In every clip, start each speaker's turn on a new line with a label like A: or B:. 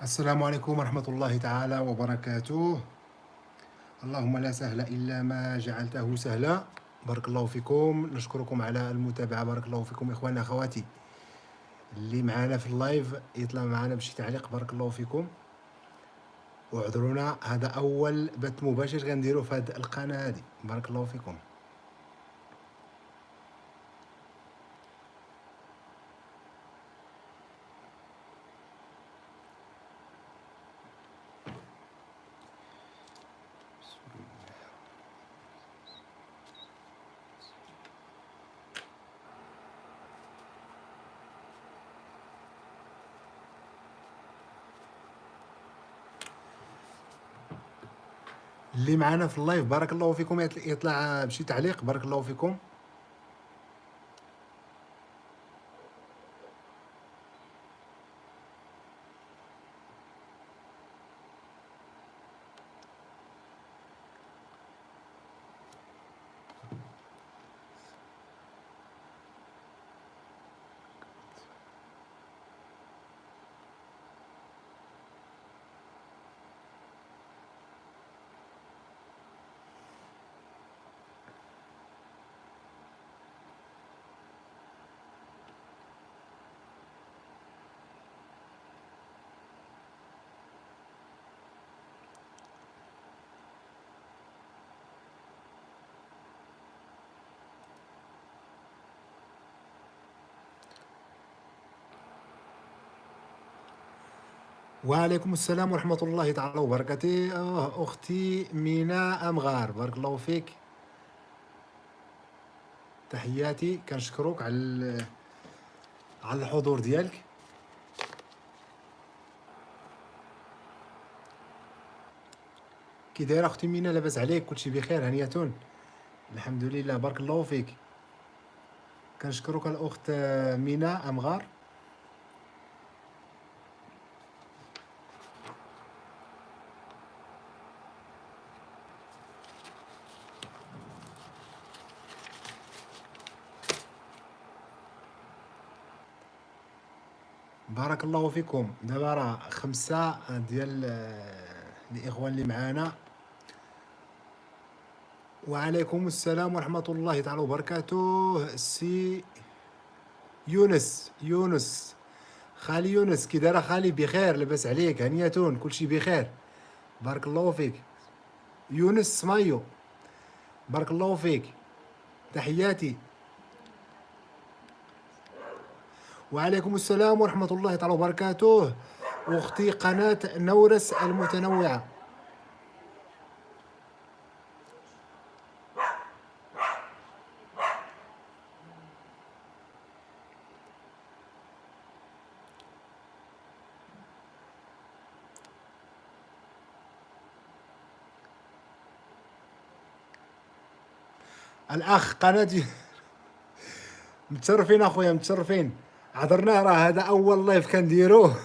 A: السلام عليكم ورحمة الله تعالى وبركاته. اللهم لا سهل إلا ما جعلته سهلا. بارك الله فيكم، نشكركم على المتابعة. بارك الله فيكم إخواني أخواتي اللي معانا في اللايف يطلع معانا بشي تعليق. بارك الله فيكم واعذرونا، هذا أول بث مباشر غنديرو في هذه القناة هذه. بارك الله فيكم. اللي معانا في اللايف بارك الله فيكم يطلع بشي تعليق. بارك الله فيكم. وعليكم السلام ورحمة الله تعالى وبركاته. أختي مينا أمغار، بارك الله فيك، تحياتي. كنشكروك على الحضور ديالك. كي دايره اختي مينا؟ لاباس عليك؟ كلشي بخير؟ هنيتون؟ الحمد لله، بارك الله فيك. كنشكروك الاخت مينا امغار. بارك الله فيكم. دابا راه 5 ديال الاخوان اللي معانا. وعليكم السلام ورحمة الله تعالى وبركاته. سي يونس خالي يونس، كي دايره خالي؟ بخير، لاباس عليك؟ هنيتون؟ كلشي بخير؟ بارك الله فيك. يونس سمايو، بارك الله فيك، تحياتي. وعليكم السلام ورحمة الله تعالى وبركاته. أختي قناة نورس المتنوعة. الأخ قناة متشرفين أخويا، متشرفين. عذرناه، راه هذا أول لايف كنديروه.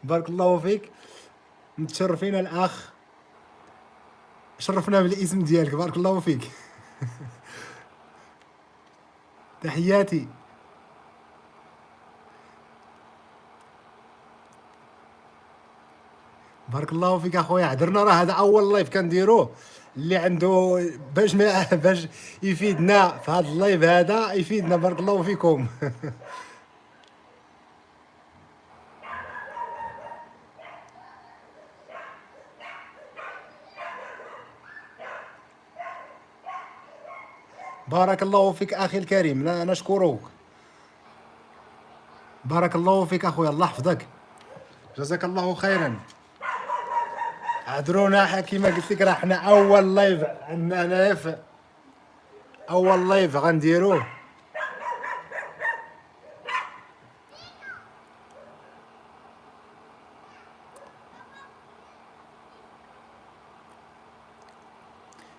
A: بارك الله فيك، متشرفين الأخ، شرفنا بالاسم ديالك. بارك الله فيك. تحياتي. بارك الله فيك اخويا، عذرنا، راه هذا اول لايف كنديروه. اللي عنده باش ما باش يفيدنا في هذا اللايف هذا يفيدنا. بارك الله فيكم. بارك الله فيك اخي الكريم، نشكرك. بارك الله فيك اخويا، الله يحفظك، جزاك الله خيرا. عذرونا كيما قلت لك، راه حنا اول لايف عندنا هنايا، اول لايف غنديروه.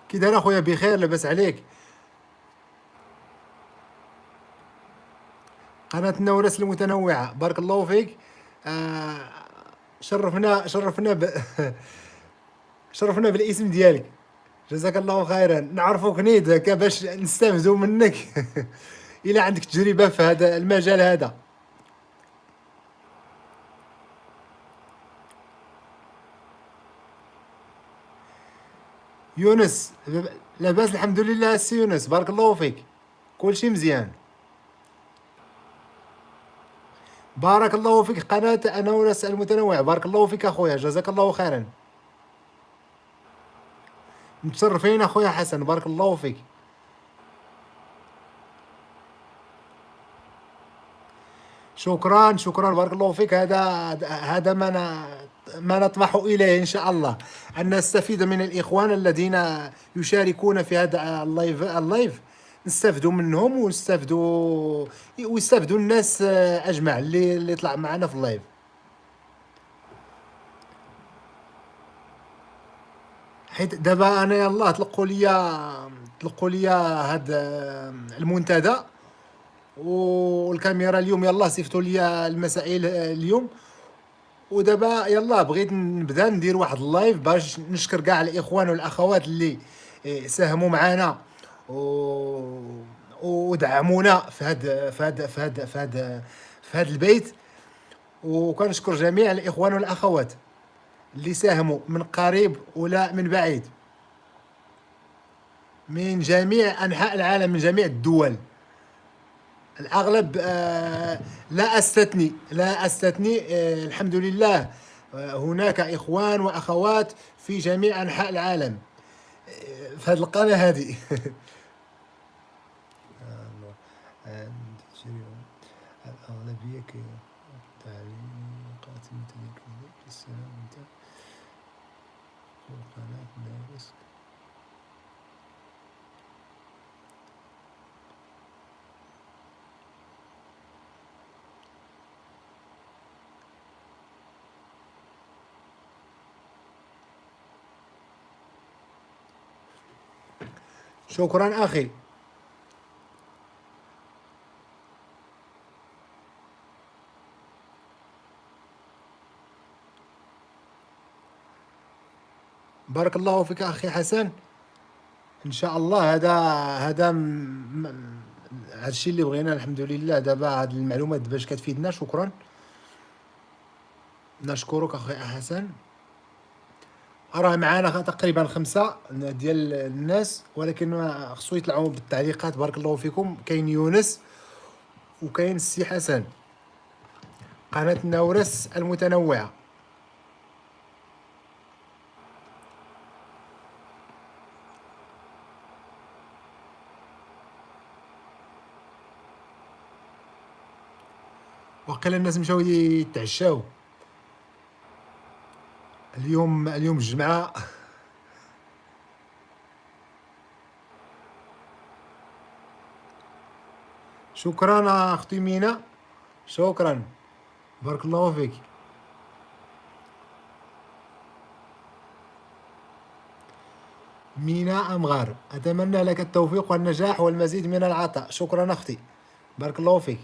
A: كي داير اخويا؟ بخير، لاباس عليك؟ قناة النورس المتنوعة، بارك الله فيك. آه شرفنا شرفنا بالاسم ديالك، جزاك الله خيرا. نعرفوك نيت هكا باش نستافدوا منك. الى عندك تجربة في هذا المجال هذا. يونس، لاباس الحمد لله السي يونس، بارك الله فيك. كلشي مزيان. بارك الله فيك قناة أنا وناس المتنوع، بارك الله فيك أخويا، جزاك الله خيرا. متشرفين أخويا حسن، بارك الله فيك. شكرا شكرا، بارك الله فيك. هذا ما نطمح إليه إن شاء الله، أن نستفيد من الإخوان الذين يشاركون في هذا اللايف، نستفدوا منهم ويستفدوا الناس أجمع اللي يطلع معنا في اللايف. حيت دابا انا يلاه طلقوا لي هاد المنتدى والكاميرا اليوم، يلاه صيفطوا لي المسائل اليوم. ودابا يلاه بغيت نبدا ندير واحد اللايف باش نشكر كاع الاخوان والاخوات اللي ساهموا معنا و ودعمونا في هاد البيت. وكنشكر جميع الاخوان والاخوات اللي ساهموا من قريب ولا من بعيد، من جميع أنحاء العالم، من جميع الدول. الأغلب لا أستثني الحمد لله. هناك إخوان وأخوات في جميع أنحاء العالم في هذه القناة هذه. الأغلبية تعليقات متذكرة في السلام أنت القناة ناقص. شكرا أخي. بارك الله فيك أخي حسن. ان شاء الله هذا الشيء اللي بغينا الحمد لله. دابا هاد المعلومات باش كتفيدنا، شكرا. نشكرك اخي حسن. راه معانا تقريبا 5 ديال الناس، ولكن خصو يطلعوا بالتعليقات. بارك الله فيكم. كاين يونس وكاين السي حسن، قناة النورس المتنوعة. وقيلا الناس مشاو يتعشاو اليوم الجمعة. شكرا اختي مينا، شكرا، بارك الله فيك. مينا أمغار، أتمنى لك التوفيق والنجاح والمزيد من العطاء. شكرا أختي، بارك الله فيك.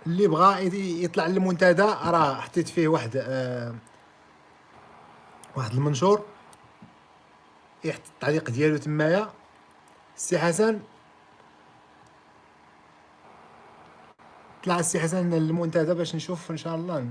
A: اللي بغى يطلع للمنتدى راه حطيت فيه واحد المنشور، يحط التعليق ديالو تمايا. السي حسن، طلع السي حسن للمنتدى باش نشوف ان شاء الله.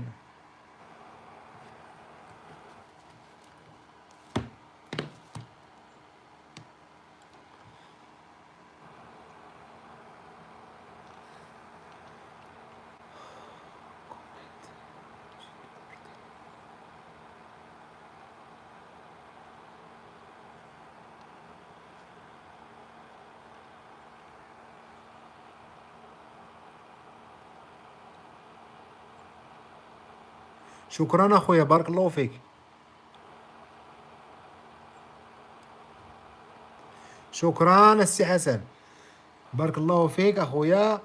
A: شكرا اخويا، بارك الله فيك. شكرا السي حسن، بارك الله فيك اخويا.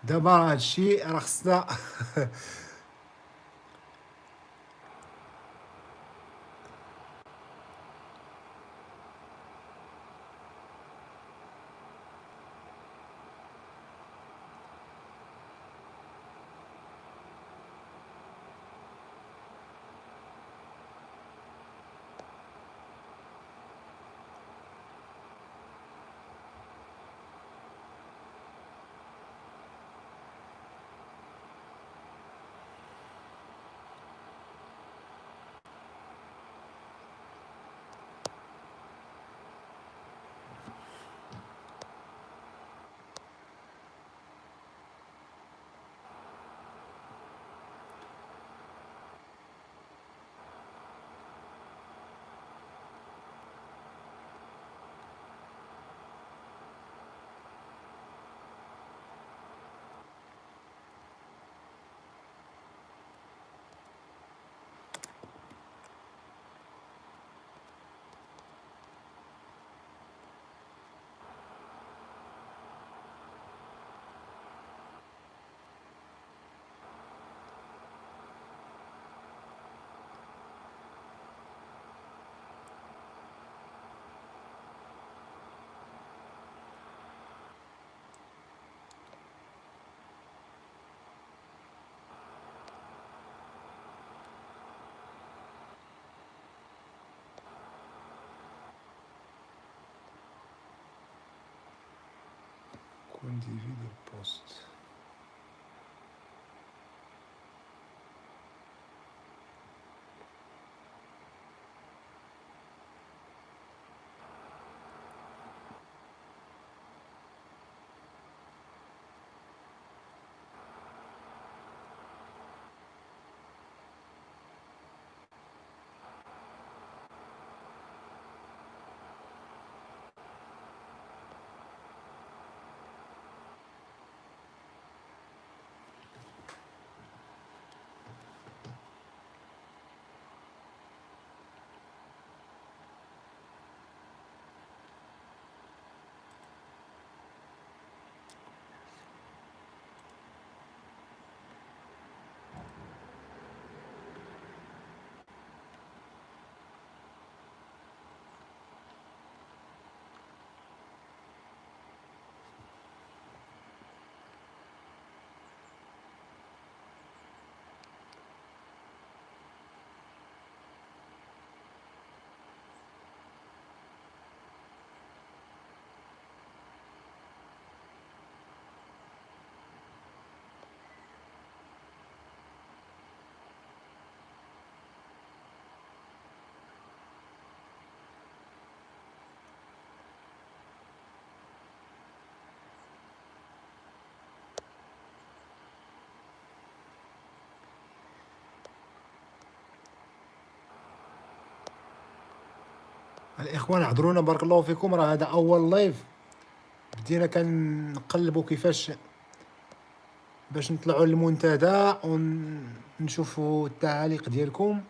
A: دابا هادشي راه خصنا. individu البوست. الإخوان اعذرونا بارك الله فيكم، راه هذا أول لايف بدينا كنقلبوا كيفاش باش نطلعوا للمنتدى ونشوفوا التعاليق ديالكم.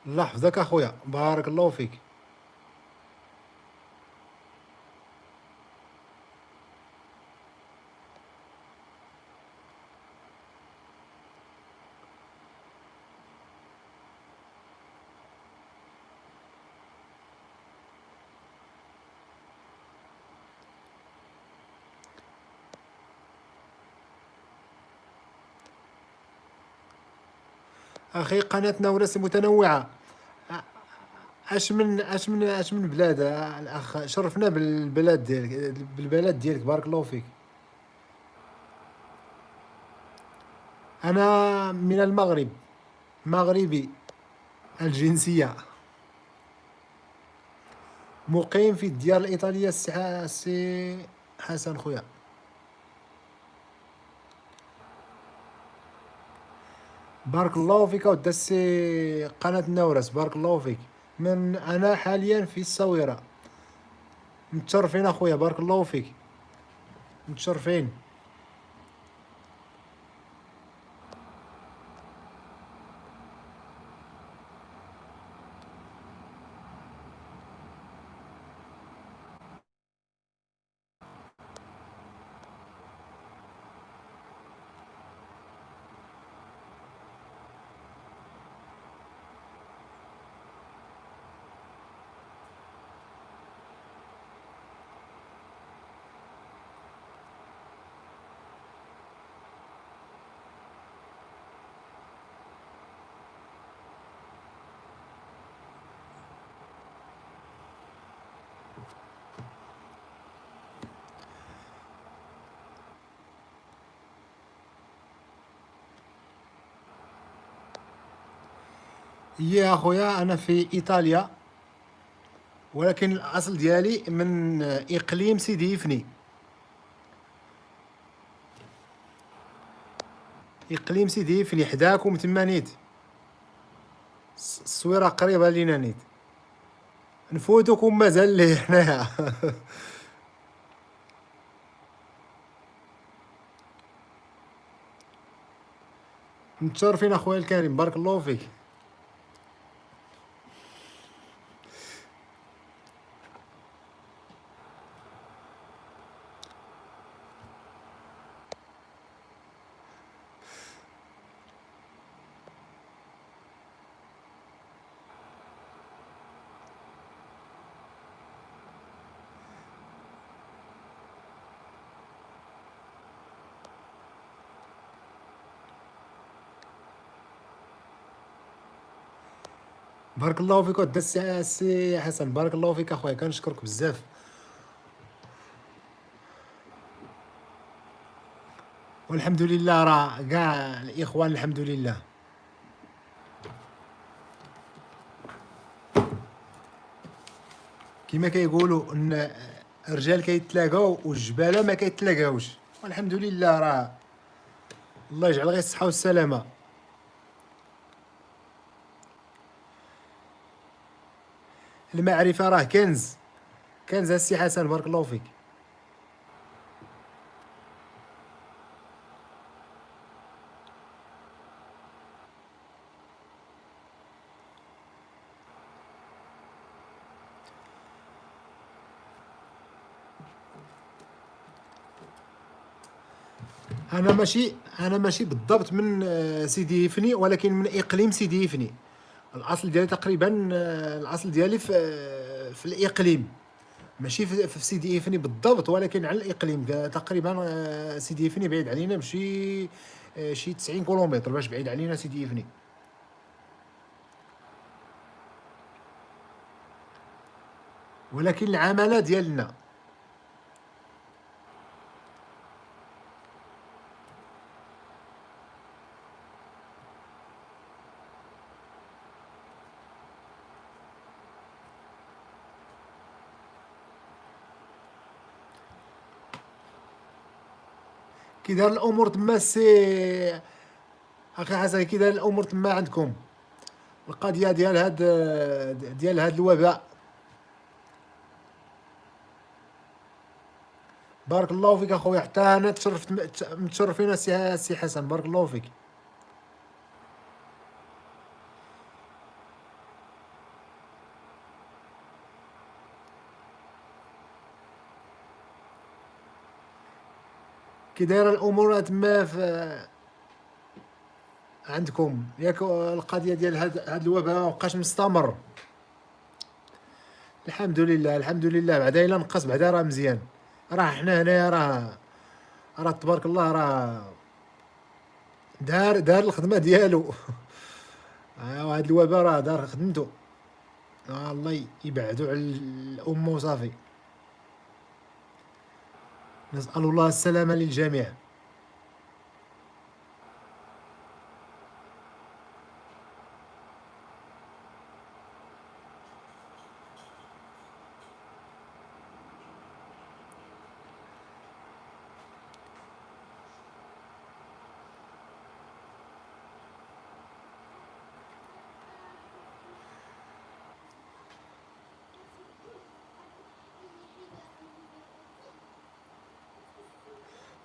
A: الله يحفظك اخويا، بارك الله فيك. اخي قناه نورس متنوعه. اش من بلاد الاخ، شرفنا بالبلاد ديالك، بارك الله فيك. انا من المغرب، مغربي الجنسيه، مقيم في الديار الايطاليه. السي حسن خويا، بارك الله فيك. ودى السي قناه النورس، بارك الله فيك. انا حاليا في الصويره. متشرفين اخويا، بارك الله فيك، متشرفين. يا اخويا انا في ايطاليا، ولكن الاصل ديالي من اقليم سيدي يفني. اقليم سيدي يفني حداكم تما نيت. الصويره قريبه لينا نيت. نفوتكم مازال لي حنايا. متشرفين اخويا الكريم، بارك الله فيك. بارك الله فيك ود السي حسن، بارك الله فيك اخويا، كنشكرك بزاف. والحمد لله راه كاع الاخوان الحمد لله. كما كيقولوا ان الرجال كيتلاقاو والجباله ما كيتلاقاوش، والحمد لله راه الله يجعل غير الصحه والسلامه. المعرفه راه كنز، كنز السي حسن، بارك الله فيك. انا ماشي بالضبط من سيدي يفني، ولكن من اقليم سيدي يفني. الاصل ديالي تقريبا الاصل ديالي في الاقليم، ماشي في سيدي يفني بالضبط، ولكن على الاقليم تقريبا. سيدي يفني بعيد علينا بشي شي 90 كيلومتر، باش بعيد علينا سيدي يفني. ولكن العماله ديالنا كي داير الامور تما سي اخي حسن، كي داير الامور تما عندكم القضيه ديال هاد الوباء؟ بارك الله فيك اخويا، حتى انا تشرفت، متشرفين السي حسن، بارك الله فيك. كي دايره الامور تما عندكم ياك؟ القضيه ديال هاد الوباء مابقاش مستمر؟ الحمد لله الحمد لله، بعدا الا نقص بعدا راه مزيان. راه حنا هنايا راه تبارك الله راه دار الخدمه ديالو. وهاد الوباء راه دار خدمته. الله يبعدو على الامه وصافي. نسال الله السلامه للجميع.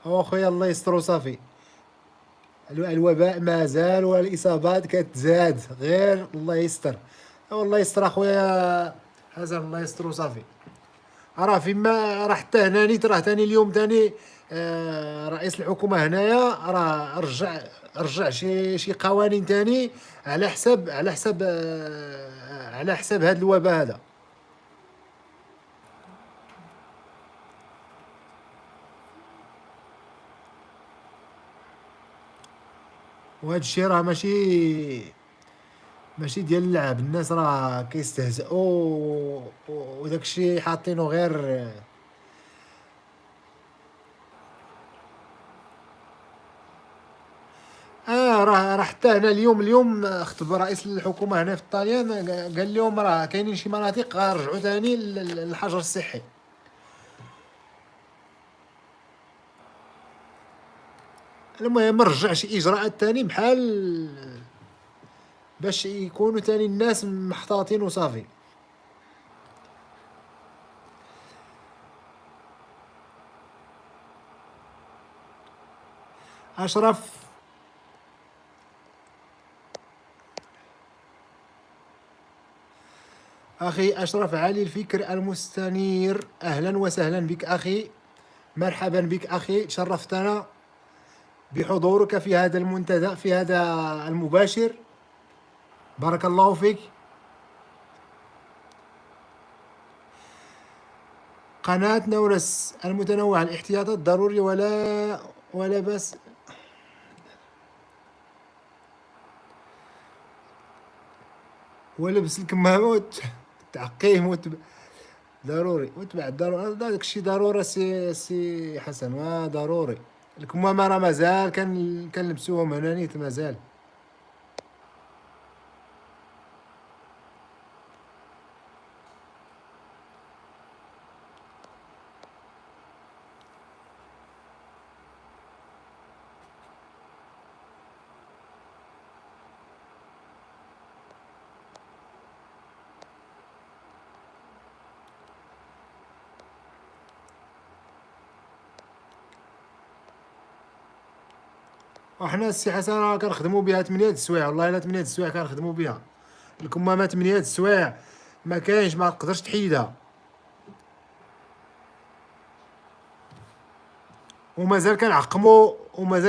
A: هو خويا الله يستر وصافي. الوباء مازال والاصابات كتزاد، غير الله يستر. والله يستر اخويا حسن، الله يستر وصافي. راه فيما راه حتى هنا نيت، راه تاني اليوم تاني رئيس الحكومه هنايا راه رجع شي قوانين تاني على حساب هذا الوباء هذا. وهذا الشيء راه ماشي ديال اللعب، الناس راه كيستهزئوا وداك الشيء حاطينه غير. راه حتى هنا اليوم خطب رئيس الحكومه هنا في الطاليان، قال لهم راه كاينين شي مناطق غنرجعوا ثاني للحجر الصحي. المهم رجع شي اجراءات ثاني بحال باش يكونوا ثاني الناس محتاطين وصافي. اشرف اخي، اشرف علي الفكر المستنير، اهلا وسهلا بك اخي، مرحبا بك اخي، شرفتنا بحضورك في هذا المنتدى، في هذا المباشر، بارك الله فيك. قناة نورس المتنوعة، الاحتياطات ضروري ولا بس. ولبس الكمامة تعقيم ضروري وتبع ضروري، داك الشيء ضروري سي حسن، ما ضروري. الكمامة راه مازال كنلبسوهم هنا نيت مازال. وحنا السي حسن راه كنخدمو بها 8 السوايع، والله الا 8 السوايع كنخدمو بها الكمامة 8 السوايع، ما كاينش، ما تقدرش تحيدها. ومازال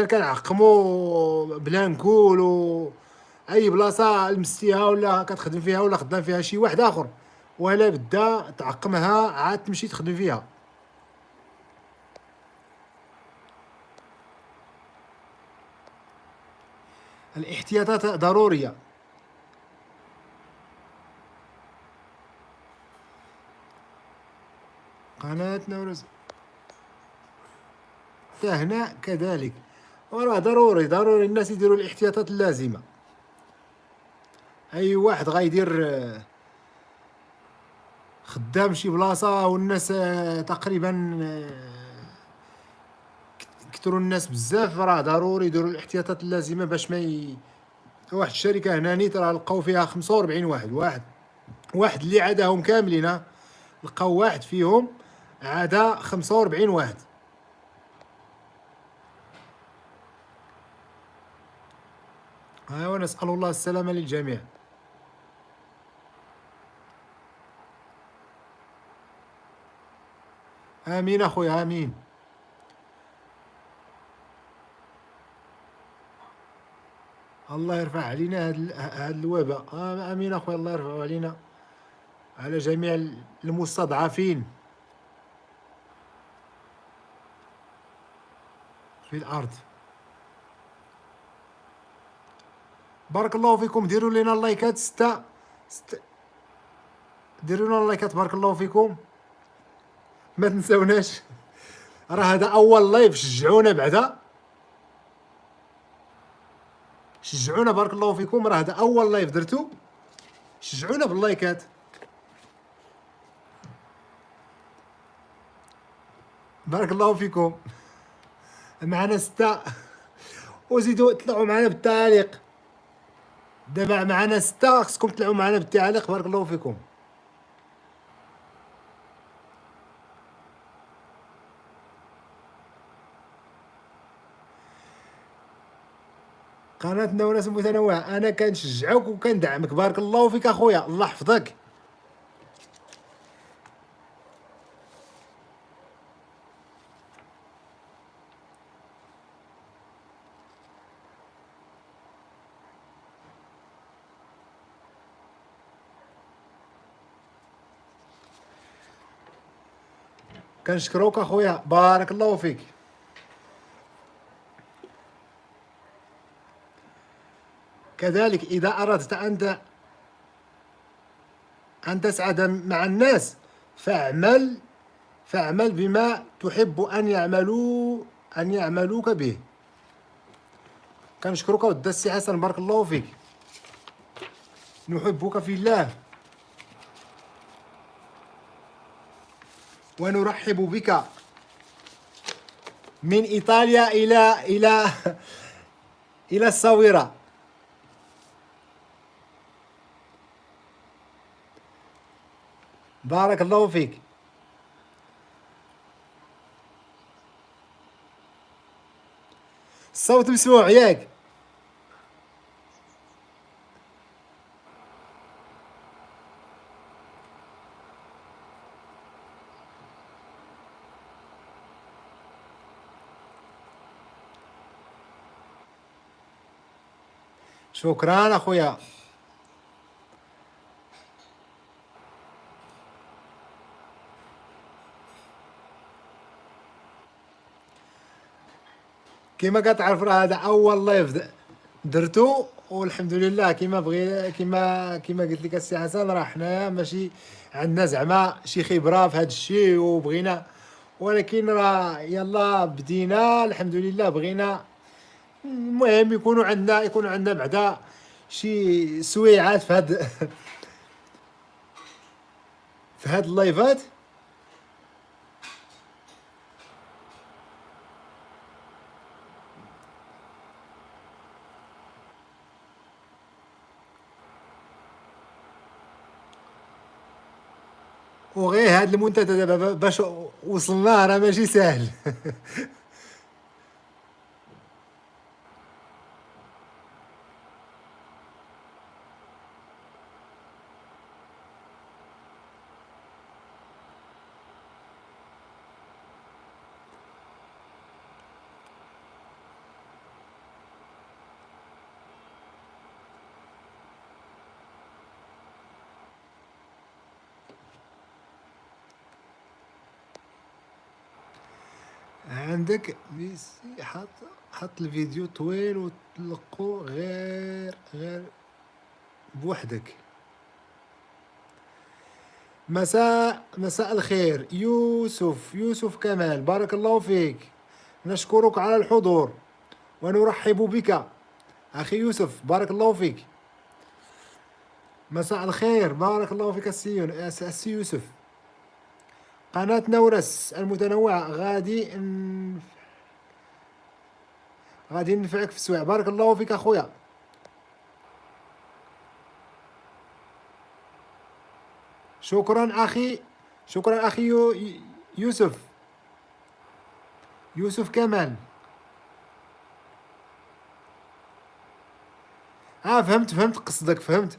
A: كنعقمو بلا نقولو اي بلاصه لمستيها ولا كتخدم فيها ولا خدام فيها شي واحد اخر، ولا بدا تعقمها عاد تمشي تخدم فيها. الاحتياطات ضروريه. قناه نورس حتى هنا كذلك، وراه ضروري الناس يديروا الاحتياطات اللازمه. اي واحد غيدير خدام شي بلاصه والناس تقريبا كثروا الناس بزاف، راه ضروري يديروا الاحتياطات اللازمه باش ما واحد الشركه هنا نيت راه لقاو فيها 45 واحد اللي عداهم كاملين، لقاو واحد فيهم عدا 45 واحد. ايوا نسال الله السلامه للجميع. امين اخويا امين. الله يرفع علينا هاد الوباء، امين اخويا، الله يرفع علينا على جميع المستضعفين في الارض. بارك الله فيكم، ديروا لنا اللايكات ديروا لنا اللايكات، بارك الله فيكم، ما تنساوناش. راه هذا اول لايف، شجعونا بعدا، شجعونا بارك الله فيكم، راه هذا اول لايف درتو، شجعونا باللايكات. بارك الله فيكم. معنا 6، وزيدوا طلعوا معنا بالتعليق. دابا معنا 6، خصكم تطلعوا معنا بالتعليق، بارك الله فيكم. قناة نونس المتنوعة، أنا كنشجعك وكندعمك، بارك الله فيك أخويا، الله يحفظك. كنشكروك أخويا، بارك الله فيك. كذلك إذا أردت أن تسعد مع الناس فاعمل بما تحب أن يعملوك به. كنشكرك ود السي حسن، بارك الله فيك، نحبك في الله ونرحب بك من إيطاليا إلى الصويرة. بارك الله فيك. الصوت مسموع ياك؟ شكرا اخويا. كما كتعرف راه هذا اول لايف درتو، والحمد لله كيما بغي كيما قلت لك السي حسن، راه حنايا ماشي عندنا زعما شي خبره في هذا الشيء وبغينا، ولكن راه يلا بدينا الحمد لله بغينا. المهم يكونوا عندنا بعدا شي سويعات في هاد في هاد اللايفات. وغير هاد المنتدى دابا باش وصلنا راه ماشي ساهل. عندك ميسي حط الفيديو طويل وتلقو غير بوحدك. مساء الخير يوسف كمال، بارك الله فيك، نشكرك على الحضور ونرحب بك أخي يوسف، بارك الله فيك. مساء الخير، بارك الله فيك السي يوسف. قناة نورس المتنوعة غادي ننفعك في السوايع، بارك الله فيك أخويا. شكرا أخي، شكرا أخي يوسف، يوسف كمال. فهمت قصدك، فهمت.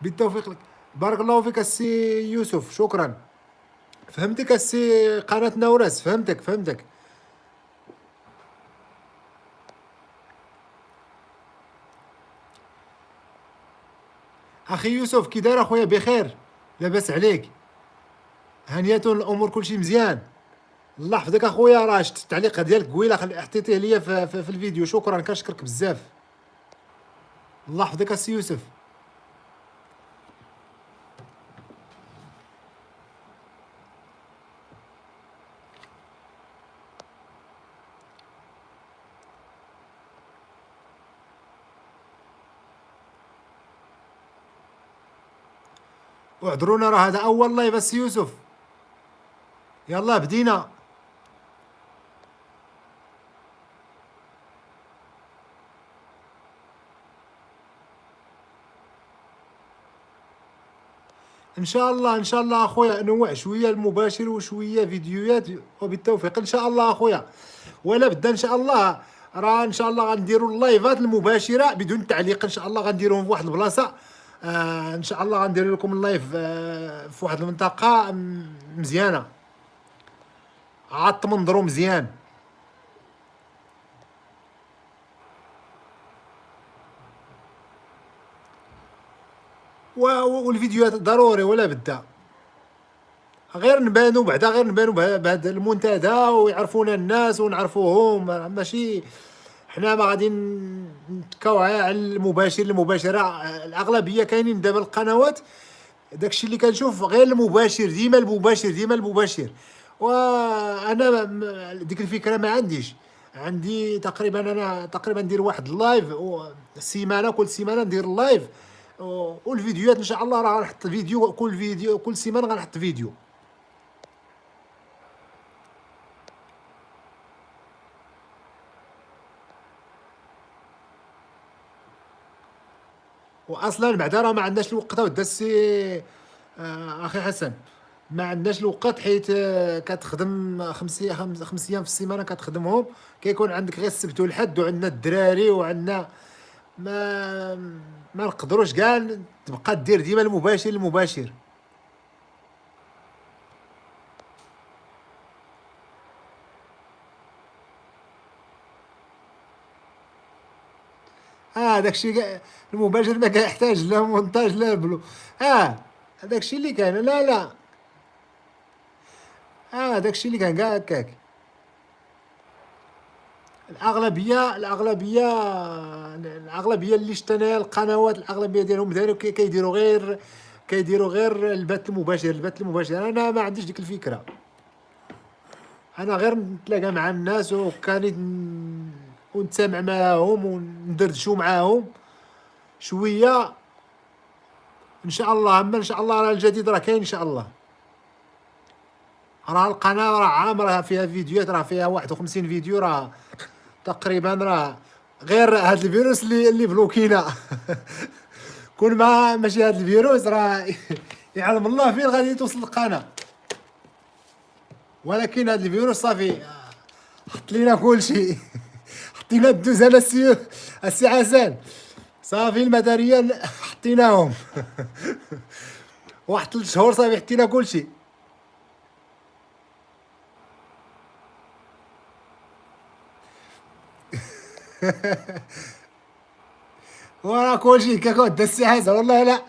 A: بالتوفيق لك، بارك الله فيك السي يوسف، شكرا. فهمتك السي قناة نورس، فهمتك. أخي يوسف كي داير أخويا؟ بخير، لاباس عليك؟ هانية الأمور، كلشي مزيان؟ الله يحفظك أخويا، راه شفت التعليق ديالك قويلة عطيتيه ليا في الفيديو، شكرا كنشكرك بزاف. الله يحفظك السي يوسف. اعذرونا راه هذا أول لايف السي يوسف، يلا بدينا. ان شاء الله اخويا، انوع شويه المباشر وشويه فيديوهات، وبالتوفيق ان شاء الله اخويا. ولا بدا ان شاء الله، راه ان شاء الله غنديروا اللايفات المباشره بدون تعليق، ان شاء الله غنديروهم في واحد البلاصه. ان شاء الله غندير لكم اللايف في واحد المنطقه مزيانه، عاد تمنظروا مزيان. والفيديوهات ضروري ولا بدا، غير نبانو بهذا المنتدى ويعرفونا الناس ونعرفوهم، ماشي حنا ما غادي نتكاو على المباشره. الاغلبيه كاينين دابا القنوات، داكشي اللي كنشوف غير المباشر، ديما المباشر. وانا ديك الفكره ما عنديش. عندي تقريبا، انا تقريبا ندير واحد اللايف سيمانه، كل سيمانه ندير اللايف، والفيديوهات ان شاء الله راه غنحط فيديو كل سيمانه غنحط فيديو. واصلا بعدا راه ما عندناش الوقت ودا السي اخي حسن، ما عندناش الوقت، حيت كتخدم خمس ايام في السيمانه كتخدمهم، كيكون عندك غير السبت والحد، وعندنا الدراري وعندنا، ما ما نقدروش كاع تبقى دير ديما المباشر. داكشي المباشر ما كيحتاج لا مونتاج لا بلو. داكشي اللي كان، لا. داكشي اللي كان كاع هكاك. الاغلبيه اللي اشتنى القنوات، الاغلبيه ديالهم داروا كيديروا غير البث المباشر. انا ما عنديش ديك الفكره. انا غير نتلاقى مع الناس وكانت ونتسامع معاهم وندردشوا معاهم شويه ان شاء الله. اما ان شاء الله راه الجديد راه كاين ان شاء الله. راه القناه راه عامره فيها فيديوهات، راه فيها 51 فيديو، راه تقريبا راه غير هاد الفيروس اللي بلوكينا. كون ما ماشي هاد الفيروس راه يعلم الله فين غادي توصل القناه. ولكن هاد الفيروس صافي حط لينا كلشي. حطينا الدوز على السي حسن، صافي المداريه حطيناهم. واحد 3 شهور صافي حطينا كلشي. وراه كلشي كاكا دا السي حسن والله. لا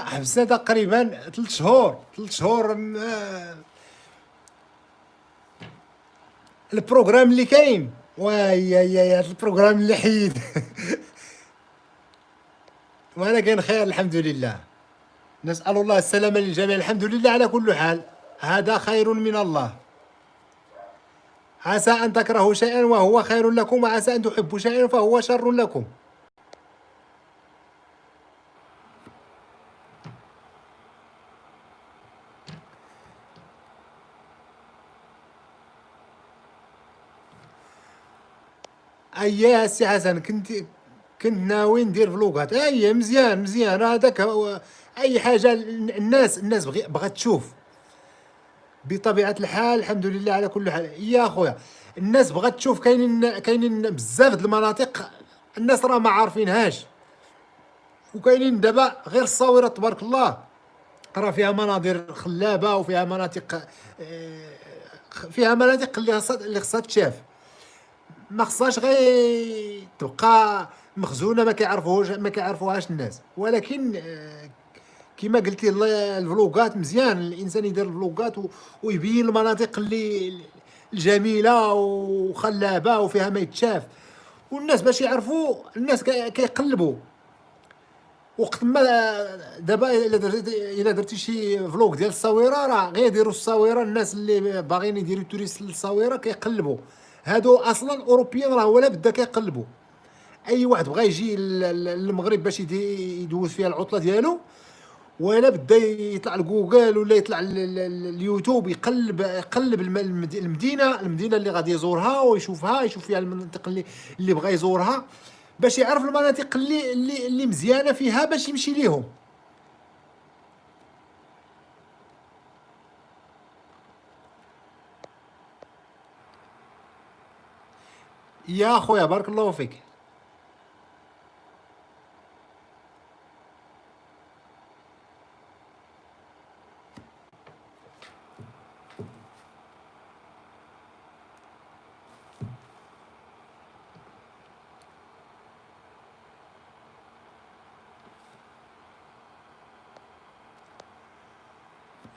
A: حبسنا تقريبا 3 شهور البروغرام اللي كاين. ويا هاد البروغرام اللي حيد. ولكن خير الحمد لله. نسأل الله السلامة للجميع. الحمد لله على كل حال، هذا خير من الله. عسى أن تكرهوا شيئا وهو خير لكم، وعسى أن تحبوا شيئا فهو شر لكم. أييه السي حسن، كنت ناوي ندير فلوقات. مزيان هذاك هو. أي حاجة الناس بغات تشوف. بطبيعة الحال الحمد لله على كل حال يا خويا. الناس بغات تشوف. كاينين بزاف د المناطق الناس راه ما عارفينهاش، وكاينين دابا غير الصاورات تبارك الله راه فيها مناظر خلابه، وفيها مناطق اللي خصها تشاف. ما خصهاش غير تبقى مخزونه ما كيعرفوهاش الناس. ولكن كما قلتي الفلوقات مزيان الانسان يدير الفلوقات ويبين المناطق اللي الجميله وخلابه وفيها ما يتشاف، والناس باش يعرفوا. الناس كيقلبوا وقت ما دابا الا درتي شي فلوق ديال الصويره راه غير يديروا الصويره. الناس اللي باغيين يديروا توريست للصويره كيقلبوا. هادو اصلا اوروبيين راه ولا بدا كيقلبوا. اي واحد بغى يجي للمغرب باش يدوز فيها العطله ديالو، ولا بدا يطلع لجوجل ولا يطلع اليوتيوب يقلب المدينه اللي غادي يزورها يشوف فيها المناطق اللي بغى يزورها، باش يعرف المناطق اللي مزيانه فيها باش يمشي ليهم. يا خويا بارك الله فيك.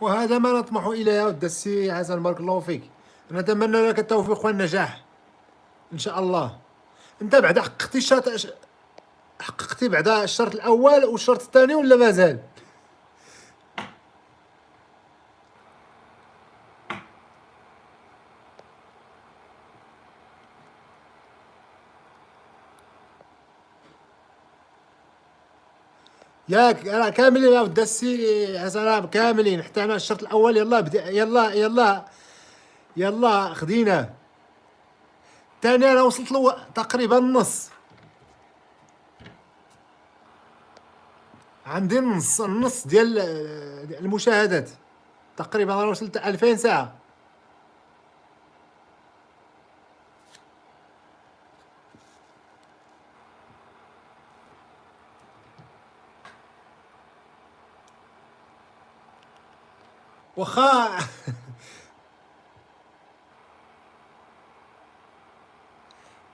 A: وهذا ما نطمح اليه يا ود السي حسن بارك الله فيك. نتمنى لك التوفيق والنجاح ان شاء الله. انت بعدا حققتي بعدا الشرط الاول والشرط الثاني ولا مازال؟ ياك راه كاملين يا ود السي حسن، كاملين حتى انا الشرط الاول يلا بدا يلا خديناه. الثاني انا وصلت له تقريبا النص. عندي النص ديال المشاهدات تقريبا. انا وصلت 2000 ساعه. واخا.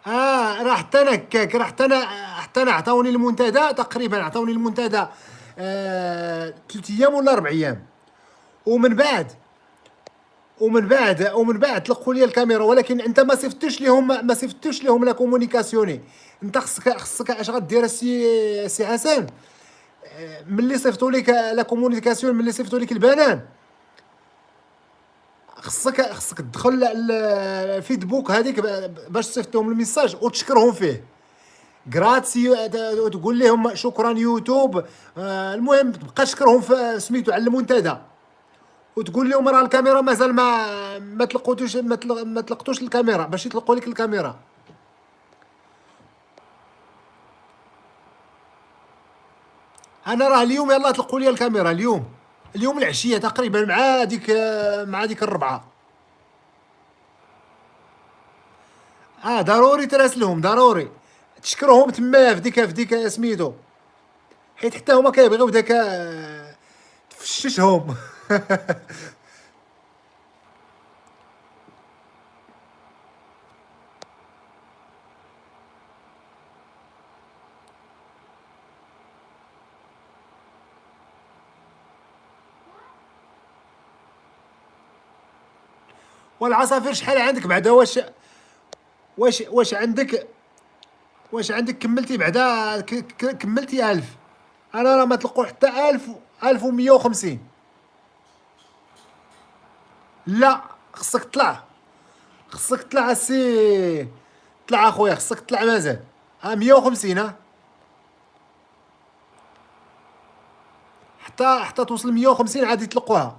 A: راه حتى انا هكاك. راه حتى انا عطاوني المنتدى تقريبا. عطاوني المنتدى 3 ايام ولا 4 ايام. ومن بعد ومن بعد طلقوا لي الكاميرا، ولكن انت ما صيفطتش لهم لا كومونيكاسيوني. انت خصك اش غدير سي حسن؟ ملي صيفطوا لك لا كومونيكاسيون، ملي صيفطوا لك البنان، خصك تدخل الفيسبوك هذيك باش تصيفط لهم الميساج وتشكرهم فيه غراتسي، وتقول لهم شكرا يوتيوب. المهم تبقى تشكرهم في سميتو على المنتدى، وتقول لهم راه الكاميرا مازال ما تلقوتوش، ما تلقطوش الكاميرا باش يطلقوا لك الكاميرا. انا راه اليوم يلاه طلقوا لي الكاميرا، اليوم العشيه تقريبا مع ديك الربعه. ضروري تراسلهم، ضروري تشكرهم تما في ديك سميتو، حيت حتى هما كيبغيو داك تفششهم. والعصافير شحال عندك بعدا؟ واش عندك واش عندك كملتي بعدا كملتي 1000؟ انا راه ما تلقوا حتى 1000، 1150. لا، خصك تطلع، خصك تطلع السي، طلع اخويا، خصك تطلع مازال. 150، حتى توصل 150 عاد يطلقوها.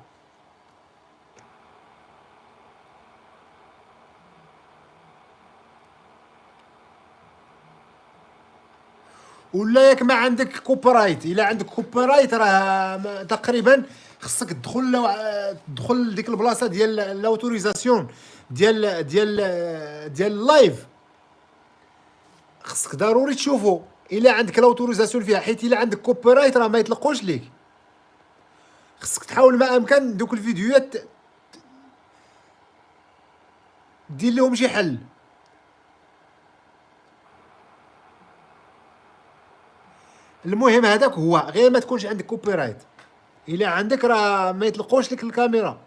A: ولا ياك ما عندك كوبرايت؟ الا عندك كوبرايت راه تقريبا خصك تدخل تدخل لديك البلاصه ديال الاوتوريزاسيون ديال اللايف. خصك ضروري تشوفو الا عندك الاوتوريزاسيون فيها، حيت الا عندك كوبرايت راه ما يطلقوش ليك. خصك تحاول ما امكن دوك الفيديوهات دير لهم شي حل. المهم هذاك هو، غير ما تكونش عندك كوبيرايت. الا عندك راه ما يطلقوش لك الكاميرا.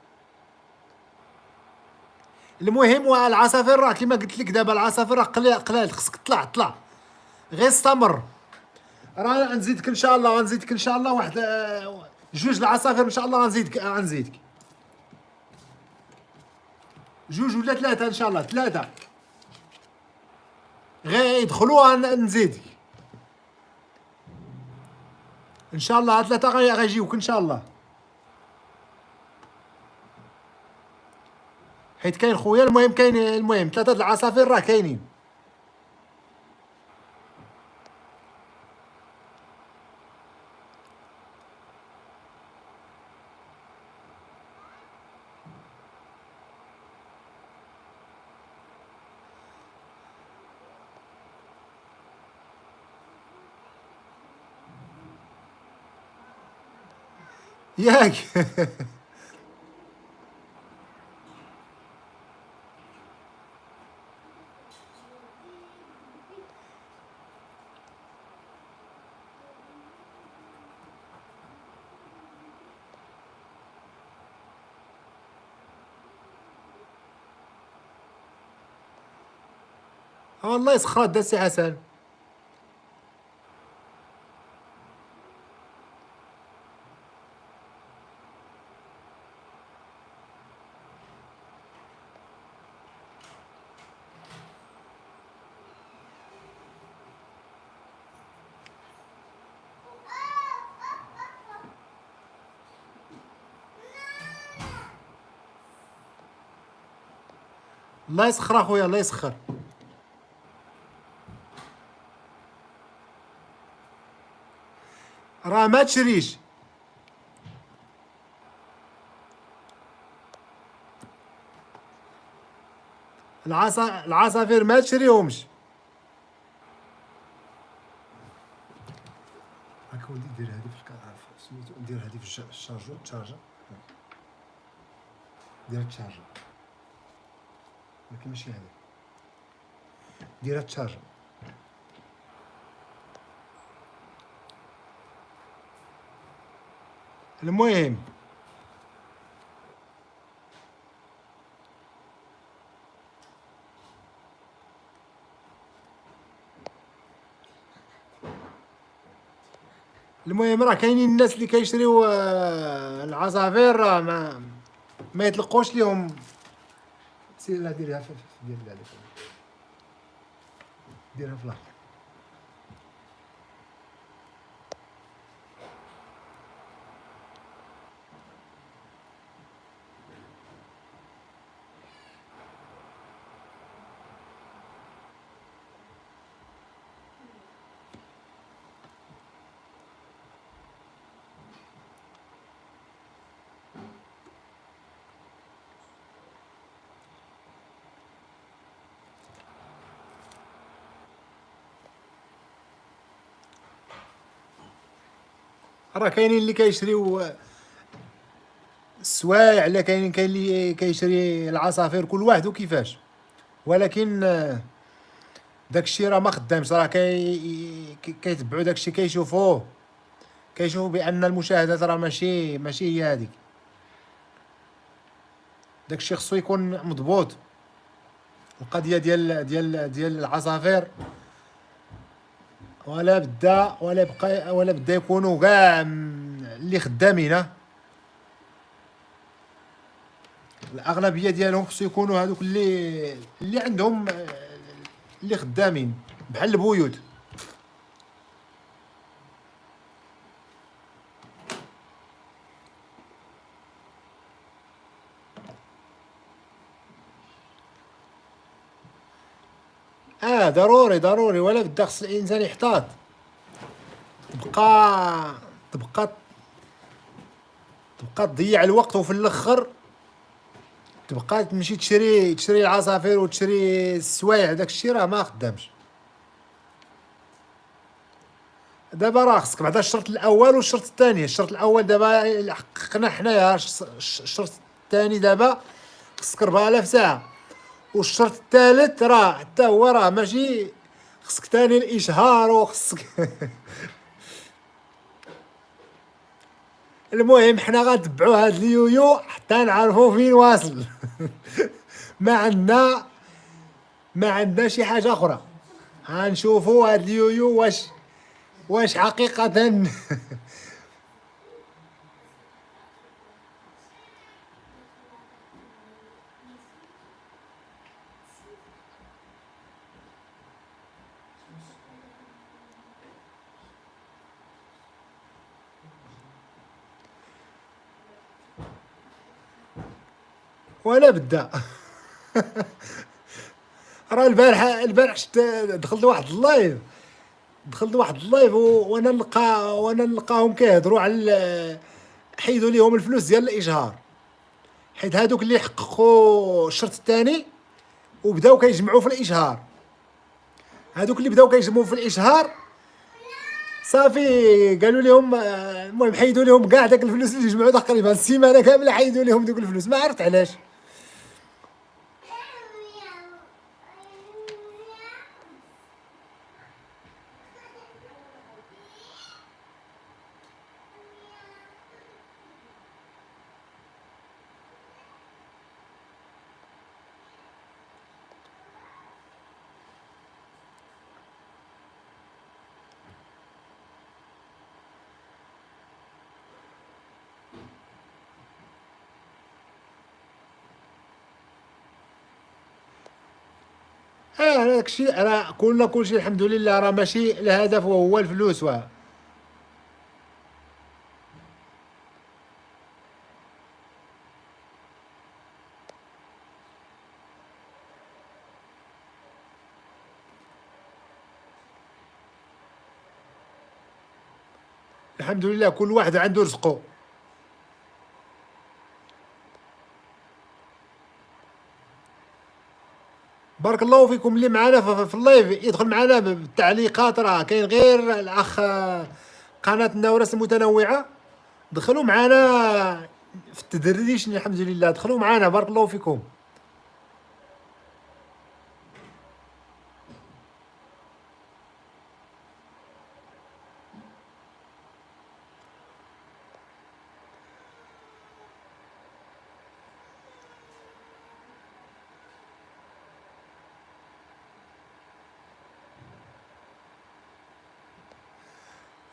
A: المهم والعصافير راه كيما قلت لك دابا، العصافير راه قلال، خصك تطلع غير استمر. راه غنزيدك ان شاء الله، غنزيدك ان شاء الله واحد جوج العصافير ان شاء الله، غنزيدك جوج ولا ثلاثه ان شاء الله، ثلاثه غير يدخلوا نزيدك ان شاء الله. ثلاثه غيجيوك ان شاء الله، حيت كاين خويا. المهم ثلاثه العصافير راه كاينين. ياك. والله يسخرات دا سي حسن. الله يسخر اخويا، الله يسخر. راه ما تشريش العصافير، ما تشريهمش. هاك ولدي دير هذه في سميتو، دير هذه في الشارجر، دير التشارجر، ولكن ماشي هذه، دير التشارجر. المهم المهم راه كاينين الناس اللي كيشريو العصافير، راه ما يطلقوش ليهم. سير لا ديرها دير هذيك، ديرها في الاخر. راه كاينين اللي كيشريو السوايع، لا كاين اللي كيشري العصافير، كل واحد وكيفاش. ولكن داكشي راه ما خدامش، راه كيتبعوا داكشي، كيشوفوا بان المشاهدات راه ماشي هي هذيك. داكشي خصو يكون مضبوط. القضيه ديال العصافير، ولا بدا يكونوا كاع اللي خدامين. الاغلبيه ديالهم خصو يكونوا هذوك اللي عندهم اللي خدامين بحال البيوت. ضروري ولا بدا خص الانسان يحتاط. تبقى تبقى تبقى تضيع الوقت، وفي الاخر تبقى تمشي تشري العصافير وتشري السوايع، داك الشيء راه ما خدامش. دابا راه خصك بعدا الشرط الاول والشرط الثاني. الشرط الاول دابا حققنا حنايا، الشرط الثاني دابا خصك 4000 ساعه، والشرط الثالث راه حتى هو راه ماشي، خصك ثاني الاشهار وخصك المهم حنا غنتبعوا هاد اليويو حتى نعرفوا فين واصل. ما عندنا ما عندنا شي حاجه اخرى. غنشوفوا هاد اليويو واش حقيقه. ولا بدا. راه البارح دخلت واحد اللايف، وانا نلقاهم كيهضروا على حيدوا ليهم الفلوس ديال الاشهار، حيت هادوك اللي حققوا الشرط الثاني وبداو كيجمعوا في الاشهار، هادوك اللي بداو كيجمعوا في الاشهار صافي قالوا لهم المهم حيدوا لهم كاع داك الفلوس اللي جمعوا تقريبا السيمانه كامله، حيدوا لهم دوك الفلوس، ما عرفت علاش. داكشي راه كلشي الحمد لله، راه ماشي الهدف وهو الفلوس الحمد لله كل واحد عنده رزقه. بارك الله فيكم اللي معنا في اللايف يدخل معنا بالتعليقات، راه كاين غير الاخ قناه النورس المتنوعه، دخلوا معنا في التدرديش الحمد لله، دخلوا معنا بارك الله فيكم.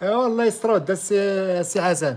A: ايوا الله يسترد السي حسن.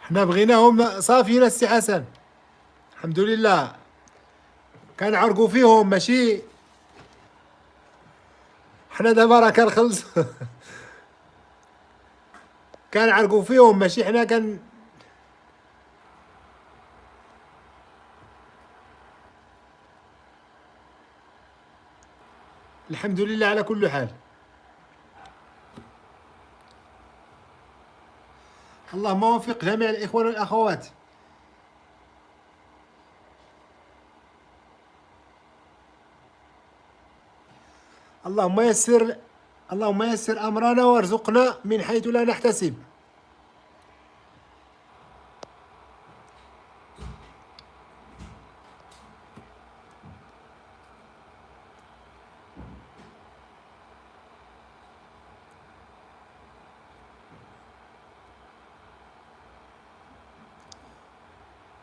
A: حنا بغيناهم صافيين السي حسن، الحمد لله. كنعرقوا فيهم ماشي، حنا دابا راه كنخلص. كنعرقوا فيهم ماشي حنا الحمد لله على كل حال. اللهم وفق جميع الاخوان والاخوات. اللهم يسر، اللهم يسر امرنا وارزقنا من حيث لا نحتسب.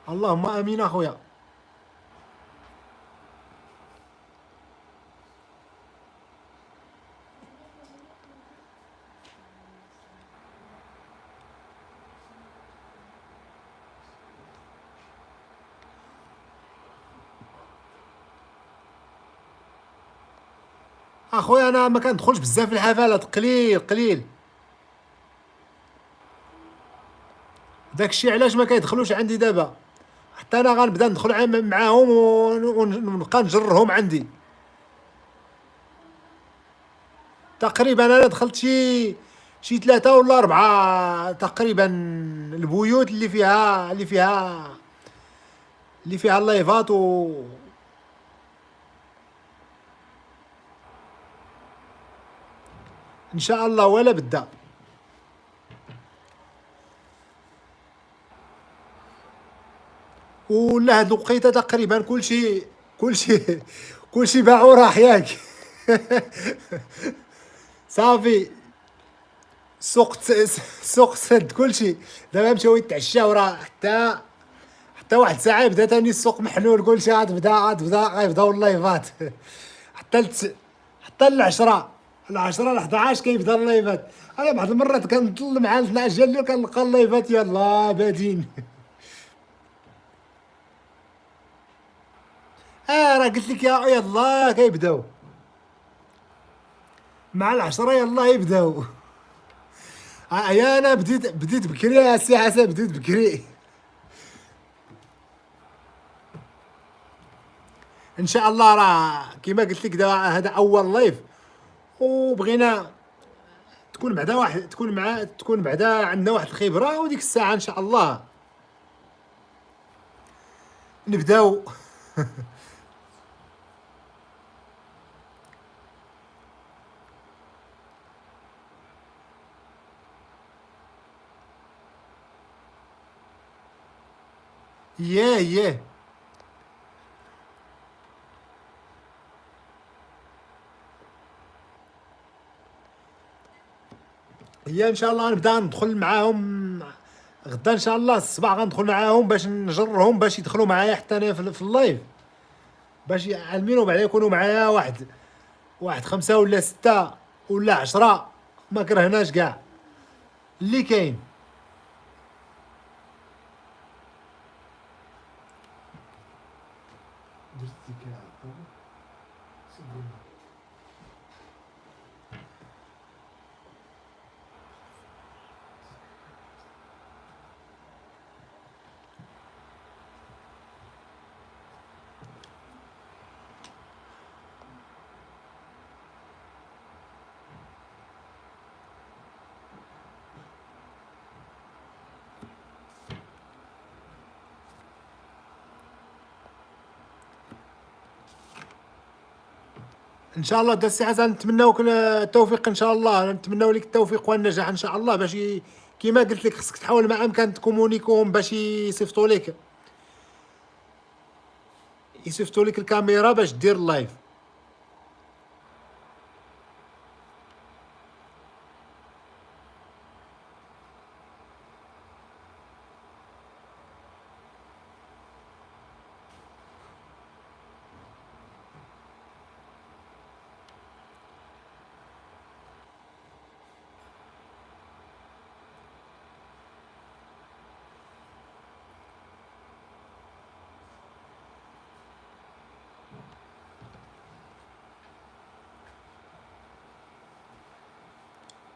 A: اللهم امين اخويا. اخويا انا ما كندخلش بزاف في الحفلات، قليل قليل. داكشي علاش ما كيدخلوش عندي دابا، حتى انا غنبدا ندخل معاهم ونبقى نجرهم عندي. تقريبا انا دخلت شي ثلاثة ولا أربعة تقريبا البيوت اللي فيها اللايفات ان شاء الله ولا بدا. ولا هاد الوقيته تقريبا كلشي كلشي باعوا راح ياك. صافي، السوق سد كلشي. دابا مشاو يتعشاو راه حتى واحد الساعه بدا تاني السوق محلول، كلشي غيبداو اللايفات. حتى حتى العشرة ل 11 كيبدا اللايفات. انا بعض المرات كنطل مع 12 ديال الليل كنلقى اللايفات يلاه بادين. راه قلت لك يلاه كيبداو مع العشرة، يلاه يبداو. يا انا بديت بكري يا سي حسن، بديت بكري. ان شاء الله راه كيما قلت لك هذا اول لايف، وبغينا تكون بعدا عندنا واحد الخبره، وديك الساعه ان شاء الله نبداو. ياه هي ان شاء الله نبدا ندخل معاهم غدا ان شاء الله الصباح، غندخل معاهم باش نجرهم باش يدخلوا معايا حتى انا في اللايف، باش يعلمين، وبعدا يكونوا معايا واحد 5 ولا 6 ولا 10، ما كرهناش كاع اللي كاين. ان شاء الله دا السي حسن نتمناوك التوفيق ان شاء الله، نتمناو لك التوفيق والنجاح ان شاء الله، باش كيما قلت لك خصك تحاول مع امكان تكومونيكوهم باش يصيفطوا لك الكاميرا باش دير اللايف.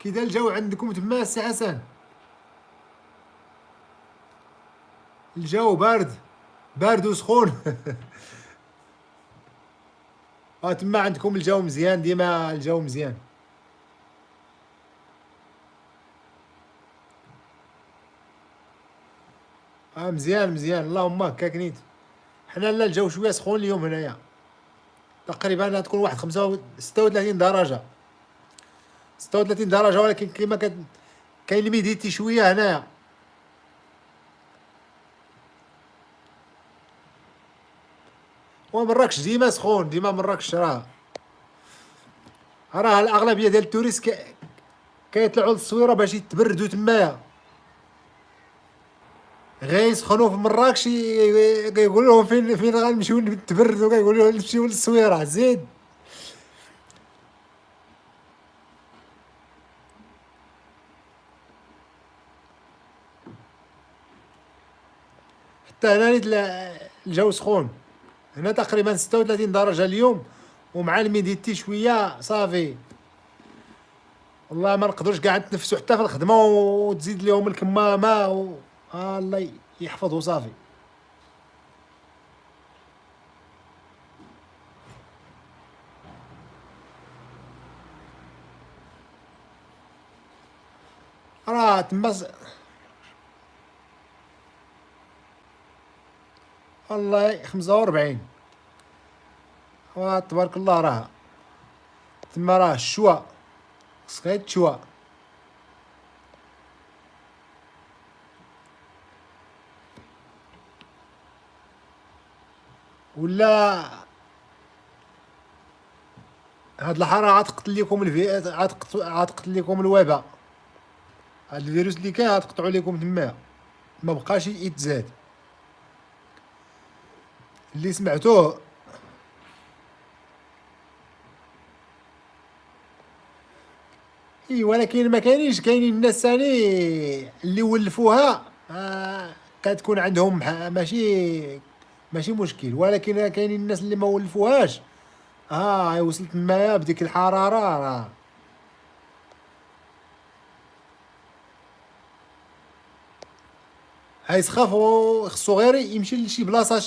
A: كذا الجو عندكم تما السي حسن؟ الجو بارد وسخون. تما عندكم الجو مزيان، ديما الجو مزيان. مزيان اللهم هكا كنيت. حنا لا الجو شويه سخون اليوم هنايا، تقريبا تكون واحد 36 درجه، 36 درجه، ولكن كيما كاين الميديتي شويه هنايا. ومراكش ديما سخون، ديما مراكش راه الاغلبيه ديال التوريست كيطلعوا للتصويره باش يتبردوا تمايا. غيسخنوا في مراكش كيقولوا لهم فين غنمشيو نتبردوا، كيقولوا لهم نمشيو للتصويره. زيد حتى هنا الجو سخون، هنا تقريبا 36 درجه اليوم، ومع الميديتي شويه صافي. والله ما نقدروش كاع نتنفسوا حتى في الخدمه، وتزيد لهم الكمامه الله يحفظه صافي. راه تما والله 45. تبارك الله، راه تما راه الشوا خصك غير تشوا. ولا هاد الحراره غتقتل لكم غتقتل لكم الوباء. هاد الفيروس اللي كاين غتقطعوا لكم تما، ما بقاش يتزاد. اللي سمعتوه ولكن ما كاينين الناس ثاني اللي ولفوها كتكون عندهم ماشي مشكل، ولكن كاينين الناس اللي ما ولفوهاش وصلت معايا بديك الحراره راه يسخف، خصو غير يمشي لشي بلاصه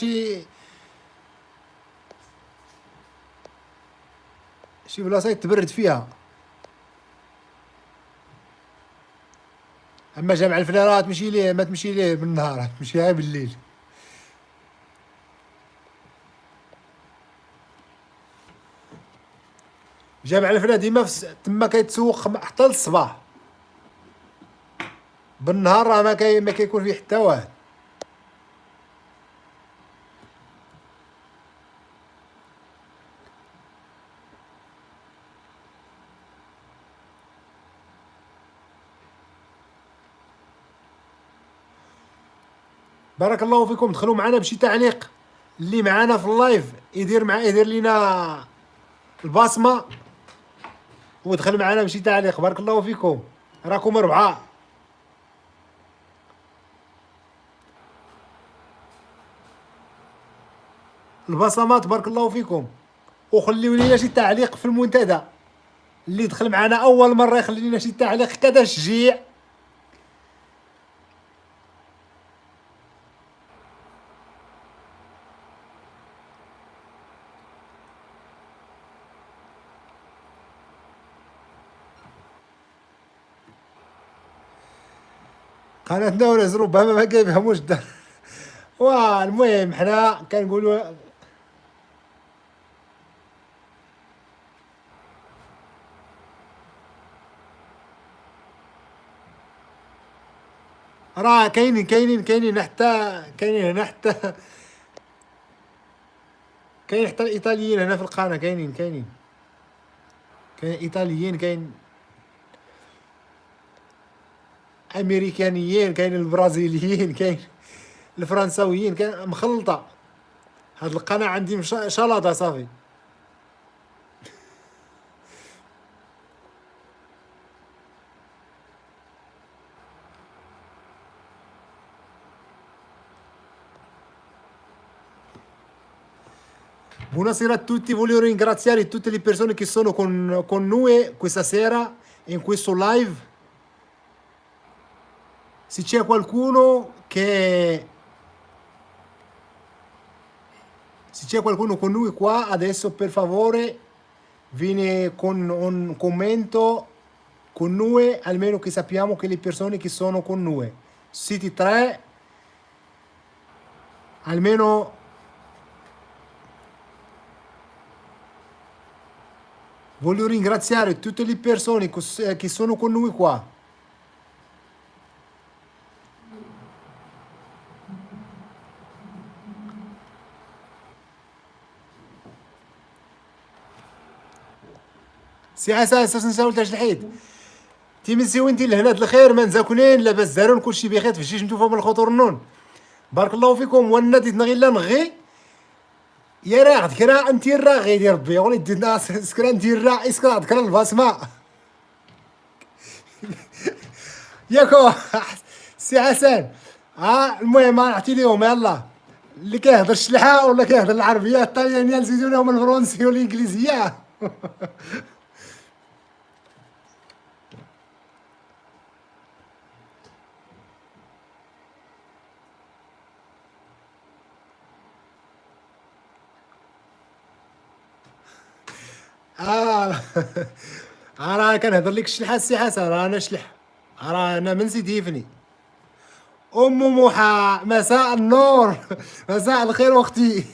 A: شي بلاصه يتبرد فيها. اما جامع الفنان راه تمشي ليه، ما تمشي ليه بالنهار، تمشي غير بالليل. جامع الفنان ديما تما كيتسوق حتى للصباح، بالنهار راه ما كيكون فيه حتى واحد. بارك الله فيكم، دخلوا معنا بشي تعليق، اللي معنا في اللايف يدير لينا البصمه ودخل معنا بشي تعليق. بارك الله فيكم، راكم 4. البصمات بارك الله فيكم، وخليو لينا شي تعليق في المنتدى. اللي دخل معنا اول مره يخلي لنا شي تعليق كذا تشجيع. قناة نورس ربما ما كيفهموش الدار. المهم حنا كنقولوا راه كاينين حتى كاين حتى الايطاليين هنا في القناه، كاين ايطاليين، كاين امريكانيين، كاين البرازيليين، كاين الفرنساويين، كاين مخلطه. هاد القناه عندي شلاضه صافي. Buonasera a tutti, voglio ringraziare tutte le persone che sono con noi questa sera in questo live. Se c'è qualcuno che se c'è qualcuno con noi qua adesso, per favore vieni con un commento con noi, almeno che sappiamo che le persone che sono con noi. Siete tre, almeno. Voglio ringraziare tutte le persone che sono con noi qua. سي عسى اساس نساو تاع الحيد تيمسيو انت لهنا الخير، ما نزاكونين لاباس دارون كلشي بخير، فشيش نتوفى من الخطر النون. بارك الله فيكم. وانا ديتنا غير لا نغي يا راه ذكرى انت راه غير ربي يا وليدي الناس سكرا انت راه اسكرا ذكرى البصمه ياكو سي حسن. المهم نعطي لهم يلا اللي كيهضر الشلحه ولا كيهضر العربيه الطليانيه نزيدو لهم الفرنسيه والانجليزيه. راه كنهضر لك الشلحه السي حسن، راه انا شلح، راه انا من سيدي يفني. ام محا مساء النور. مساء الخير اختي.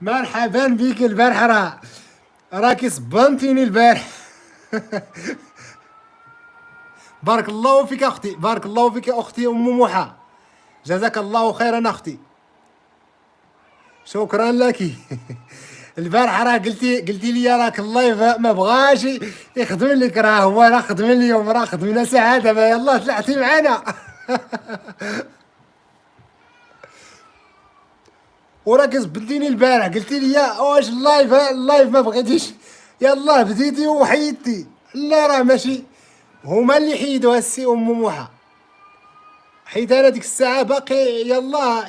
A: مرحبا بك البارحه، راكي صبنتيني البارح. بارك الله فيك اختي، بارك الله فيك اختي ام محا، جزاك الله خيرا اختي، شكرا لك. البارحه راه قلتي لي راك اللايف ما بغاش يخدم لك، راه هو راه خدم اليوم، راه خدمنا ساعه دابا، يلاه طلعتي معانا. وراك زبدتيني البارح قلتي لي واش اللايف ما بغيتيش، يلاه بديتي وحيدتي. لا راه ماشي هما اللي حيدوها السي ام موحى، حيت انا ديك الساعه باقي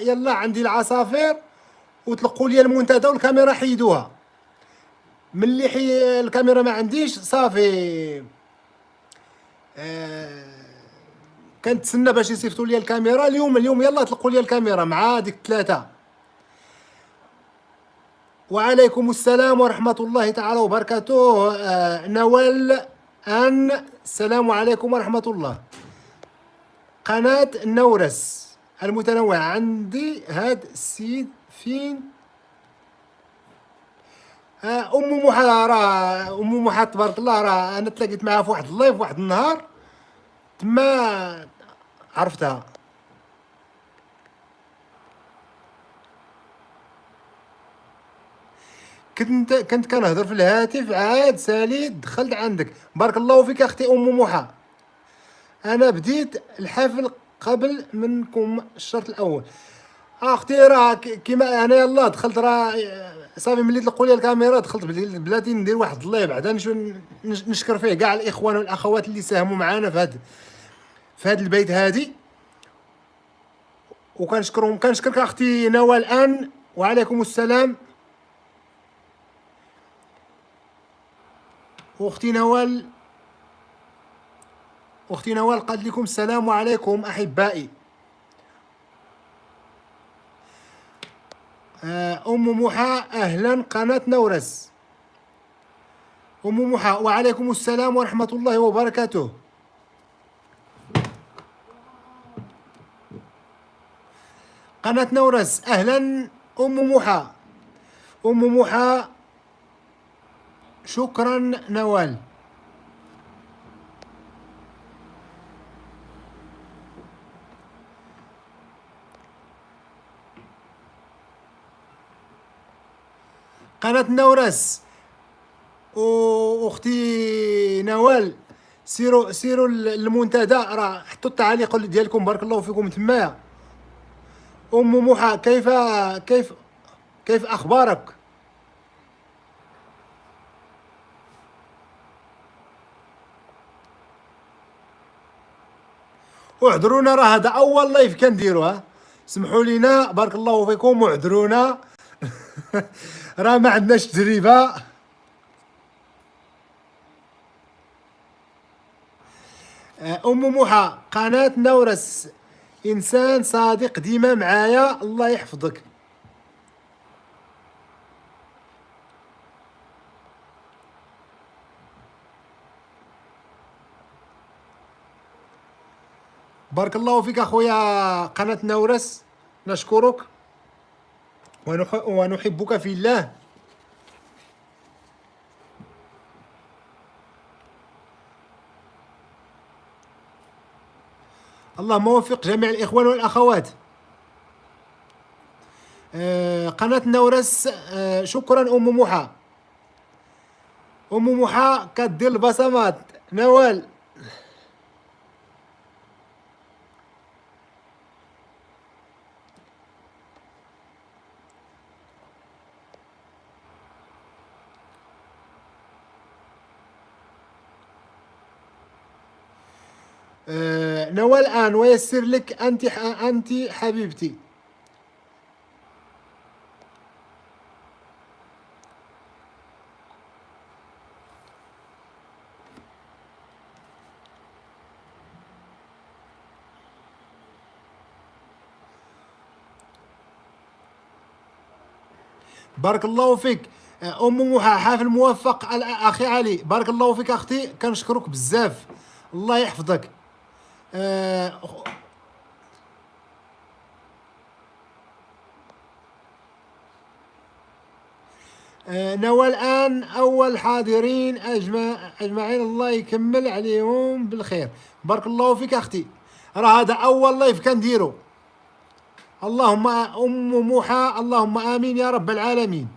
A: يلا عندي العصافير وطلقوا لي المنتدى والكاميرا حيدوها. ملي الكاميرا ما عنديش صافي. كنتسنى باش يصيفطوا لي الكاميرا اليوم يلا طلقوا لي الكاميرا مع ديك الثلاثه. وعليكم السلام ورحمة الله تعالى وبركاته. نوال السلام عليكم ورحمة الله. قناة النورس المتنوعة عندي هاد السيد فين؟ أم محا، راه أم محا تبارك الله، راه أنا تلاقيت معاها في واحد اللايف واحد النهار تما عرفتها. كنت كنهضر في الهاتف عاد ساليت دخلت عندك. بارك الله فيك اختي ام محا. انا بديت الحفل قبل منكم الشرط الاول. اختي راه كيما انا يلا دخلت، راه صافي ملي طلقوا لي الكاميرا دخلت بلاتي ندير واحد اللايف بعدا نشكر فيه كاع الاخوان والاخوات اللي ساهموا معنا في هاد البيت هادي، وكنشكرهم. كنشكرك اختي نوال وعليكم السلام. واختي نوال قالت لكم السلام عليكم احبائي. ام محا اهلا قناه نورس. ام محا وعليكم السلام ورحمه الله وبركاته. قناه نورس اهلا ام محا. ام محا شكرا نوال. قناة النورس واختي نوال، سيروا المنتدى، راه حطوا التعاليق ديالكم بارك الله فيكم تمايا. ام موحى، كيف كيف اخبارك؟ واعذرونا، راه هذا اول لايف كنديروها، سمحوا لينا بارك الله فيكم واعذرونا. راه ما عندناش تجربه. ام موحى، قناه نورس، انسان صادق ديما معايا، الله يحفظك. بارك الله فيك اخويا قناه نورس، نشكرك ونحبك في الله. اللهم وفق جميع الاخوان والاخوات. قناه نورس، شكرا ام موحى. ام موحى كدير البصمات. نوال، نوال الآن ويسر لك، أنت حبيبتي. بارك الله فيك. أم موحى، حافل موفق أخي علي، بارك الله فيك أختي، كنشكرك بزاف، الله يحفظك. آه، نوال الآن أول حاضرين أجمعين، الله يكمل عليهم بالخير. بارك الله فيك أختي، راه هذا أول لايف كنديرو. اللهم أم موحى، اللهم آمين يا رب العالمين.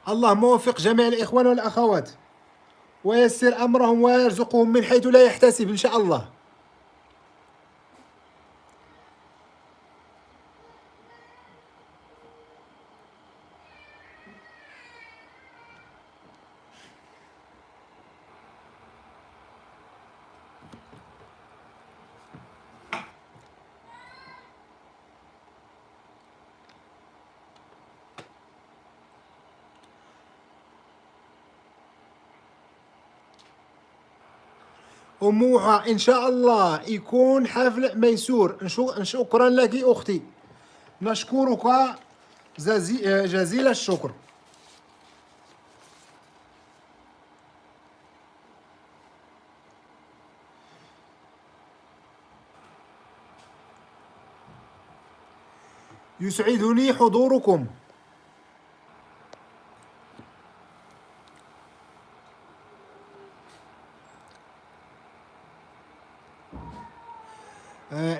A: اللهم وفق جميع الإخوان والأخوات ويسر أمرهم ويرزقهم من حيث لا يحتسب إن شاء الله. أم موحى، إن شاء الله يكون حفل ميسور. شكرا لك أختي، نشكرك جزيل الشكر. يسعدني حضوركم.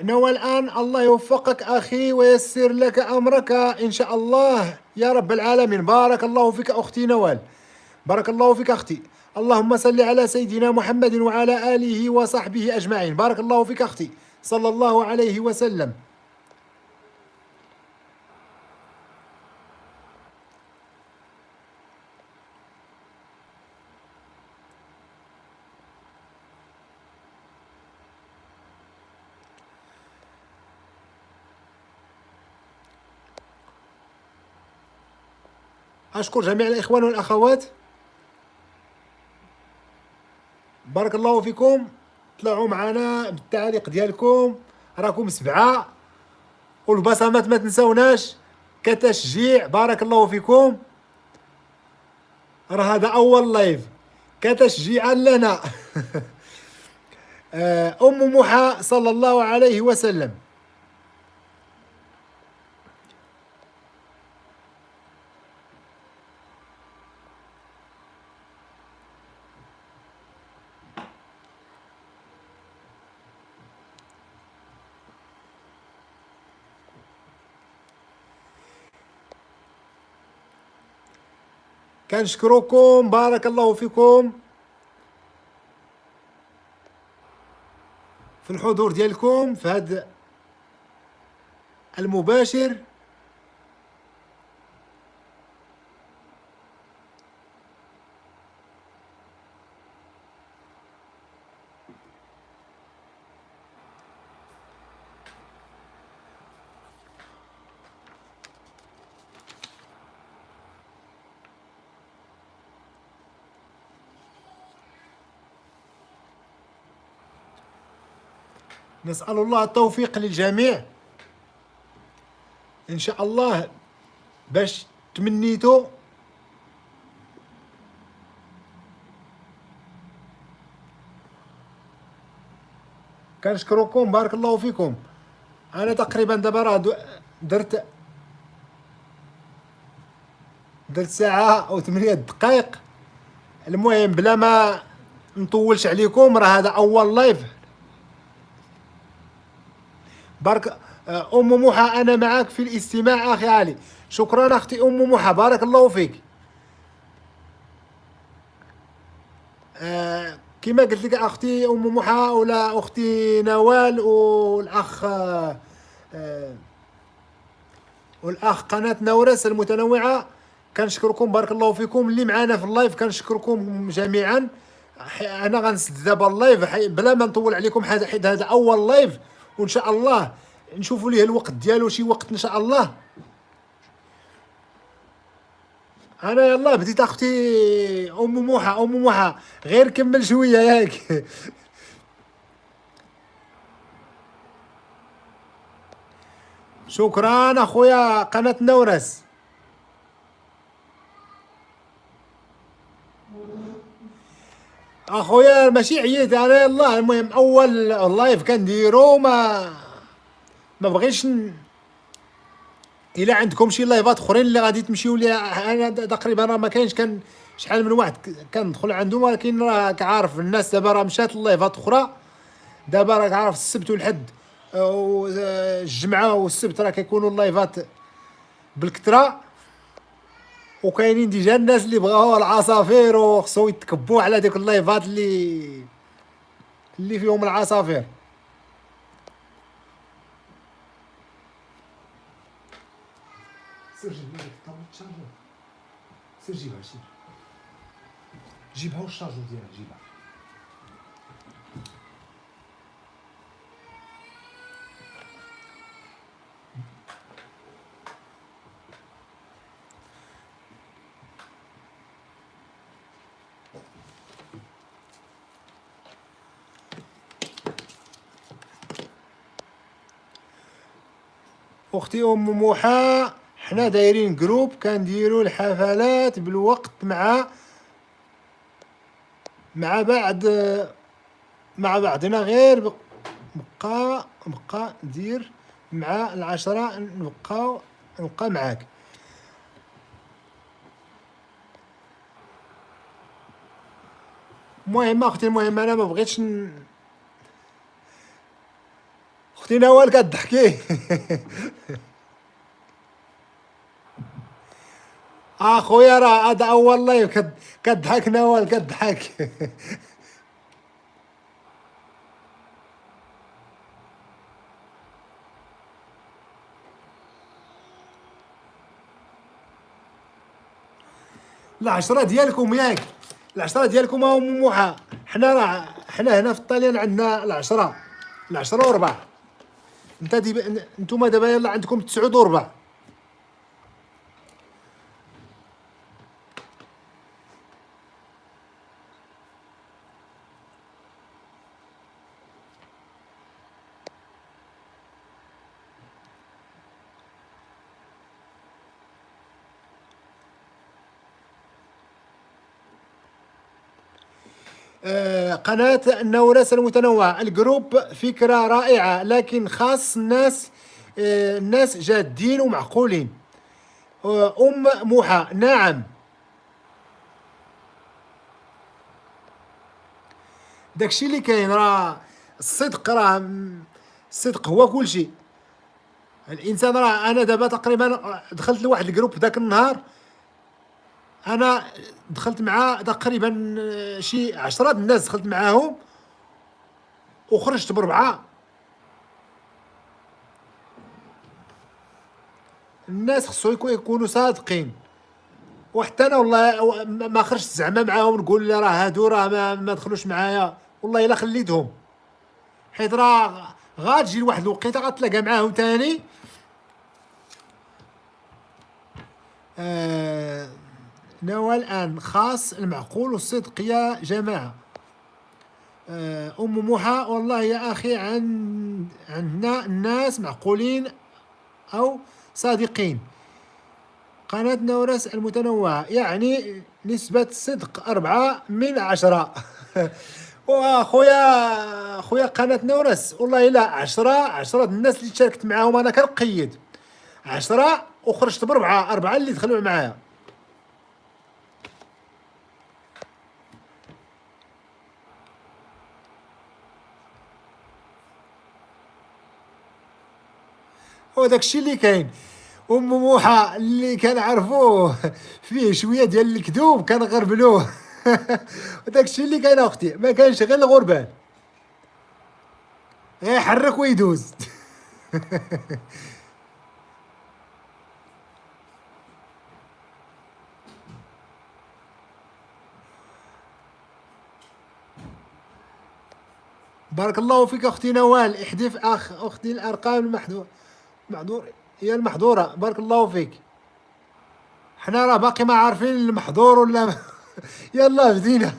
A: نوى الآن، الله يوفقك أخي ويسر لك أمرك إن شاء الله يا رب العالمين. بارك الله فيك أختي نوال، بارك الله فيك أختي. اللهم صل على سيدنا محمد وعلى آله وصحبه أجمعين. بارك الله فيك أختي، صلى الله عليه وسلم. أشكر جميع الإخوان والأخوات، بارك الله فيكم. طلعوا معنا بالتعليق ديالكم، راكم 7، والبصمات ما تنسوناش كتشجيع. بارك الله فيكم، راه هذا أول لايف كتشجيعا لنا. أم موحى صلى الله عليه وسلم. كنشكركم بارك الله فيكم في الحضور ديالكم في هذا المباشر. نسأل الله التوفيق للجميع إن شاء الله باش تمنيتو. كنشكركم بارك الله فيكم. أنا تقريبا دابا راه درت ساعة أو 8 دقائق. المهم بلا ما نطولش عليكم، راه هذا أول لايف. بارك أم موحى أنا معك في الاستماع أخي علي. شكرا أختي أم موحى بارك الله فيك. كما قلت لك أختي أم موحى ولا أختي نوال والأخ قناة نورس المتنوعة، كنشكركم بارك الله فيكم. اللي معانا في اللايف كنشكركم جميعا. أنا غنسد دابا اللايف بلا ما نطول عليكم، حيت هذا أول لايف، وإن شاء الله نشوفوا ليه الوقت ديالو شي وقت إن شاء الله. انا يلا بديت اختي ام موحى غير كمل شويه ياك. شكرا اخويا قناه نورس. اخويا ماشي عييت انا يلا. المهم اول لايف كنديرو ما بغيتش الا عندكم شي لايفات اخرين اللي غادي تمشيو ليها. انا تقريبا راه ما كاينش، كان شحال من واحد كندخل عندهم، ولكن راك عارف الناس دابا راه مشات اللايفات اخرى. دابا راك عارف السبت والحد والجمعه والسبت راه كيكونوا اللايفات بالكثره، وكاينين ديجا الناس اللي بغاو العصافير وخصو يتكبوا على ديك اللايفات اللي فيهم العصافير. سير جيب هذيك الطابلة الشارجور، سير جيبها، جيبها والشارجور ديالها جيبها. اختي ام موحى حنا دايرين جروب كنديروا الحفلات بالوقت مع بعضنا، غير بقى ندير مع العشرة نبقى معاك. المهم اختي، المهم انا ما بغيتش اختي نوال كتضحكي. اخويا راه هذا اول لايف كتضحك نوال كتضحك. العشرة ديالكم ياك، العشرة ديالكم ام موحى. حنا هنا في الطاليان عندنا العشرة وربع. نتوما دابا يلا عندكم 9 وربع. قناة النورس المتنوعة، الجروب فكرة رائعة، لكن خاص الناس جادين ومعقولين. أم موحى نعم، داكشي اللي كاين. راه الصدق هو كل شيء. الانسان راه انا دابا تقريبا دخلت لواحد الجروب ذاك النهار، انا دخلت مع تقريبا شي 10 الناس دخلت معاهم وخرجت ب4. الناس خصو يكونوا صادقين. وحتى انا والله ما خرجت زعما معاهم نقول راه هادو راه ما دخلوش معايا، والله الا خليتهم، حيت راه غاتجي لواحد الوقيته غتلاقى معاهم تاني. نوى الآن خاص المعقول والصدق يا جماعة. أم موحى والله يا أخي عندنا الناس معقولين أو صادقين. قناة نورس المتنوعة يعني نسبة صدق 4 من 10. خويا قناة نورس والله إلا 10 الناس اللي شاركت معاهم أنا كنقيد 10 وخرجت ب4 اللي دخلوا معايا. وداك الشيء اللي كاين. ام موحى اللي كنعرفوه فيه شويه ديال الكذوب كنغربلوه. وداك الشيء اللي كاين اختي، ما كانش غير الغربال يحرك ويدوز. بارك الله فيك اختي نوال. احذف اختي الارقام المحظور هي المحظوره. بارك الله فيك. حنا راه باقي ما عارفين المحظور ولا يلا بدينا.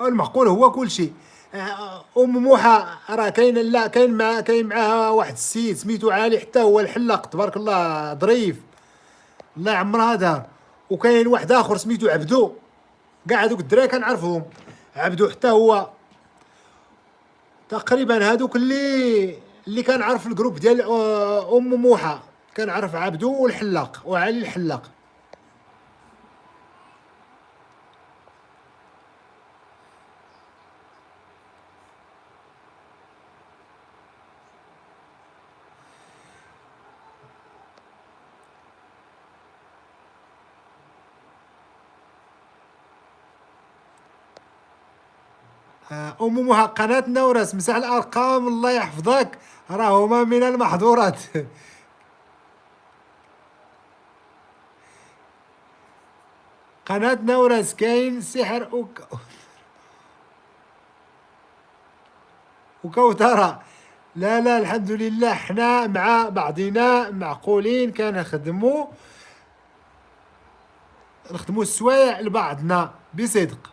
A: المعقول هو كل شيء. ام موحى راه كاين، لا كاين معاها واحد السيد سميتو علي، حتى هو الحلاق تبارك الله ظريف، الله يعمرها دار. وكاين واحد اخر سميتو عبدو، كاع هذوك الدراري كنعرفهم. عبدو حتى هو تقريبا هذوك اللي كنعرف في الجروب ديال ام موحى. كنعرف عبدو والحلاق وعلي الحلاق. ام موحى قناة نورس مسح الارقام الله يحفظك، راهما من المحظورات. قناة نورس كاين سحر وكوثرة. لا الحمد لله حنا مع بعضنا معقولين، كنخدموا السوايع لبعضنا بصدق.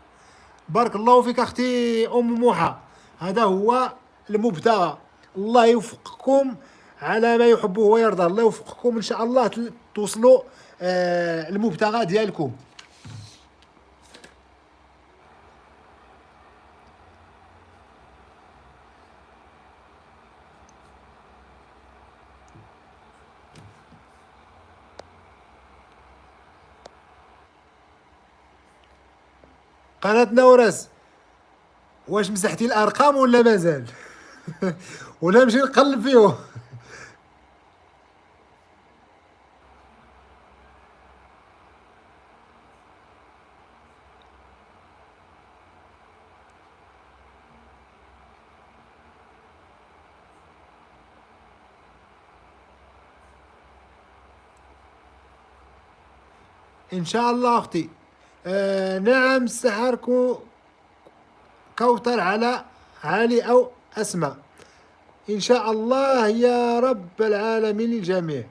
A: بارك الله فيك اختي ام موحى. هذا هو المبتغى. الله يوفقكم على ما يحبه ويرضى. الله يوفقكم ان شاء الله توصلوا المبتغى ديالكم. قناة نورس واش مسحتي الارقام ولا مازال؟ ولا نمشي نقلب فيهم؟ ان شاء الله اختي. نعم سحر كوثر على علي او اسماء ان شاء الله يا رب العالمين الجميع.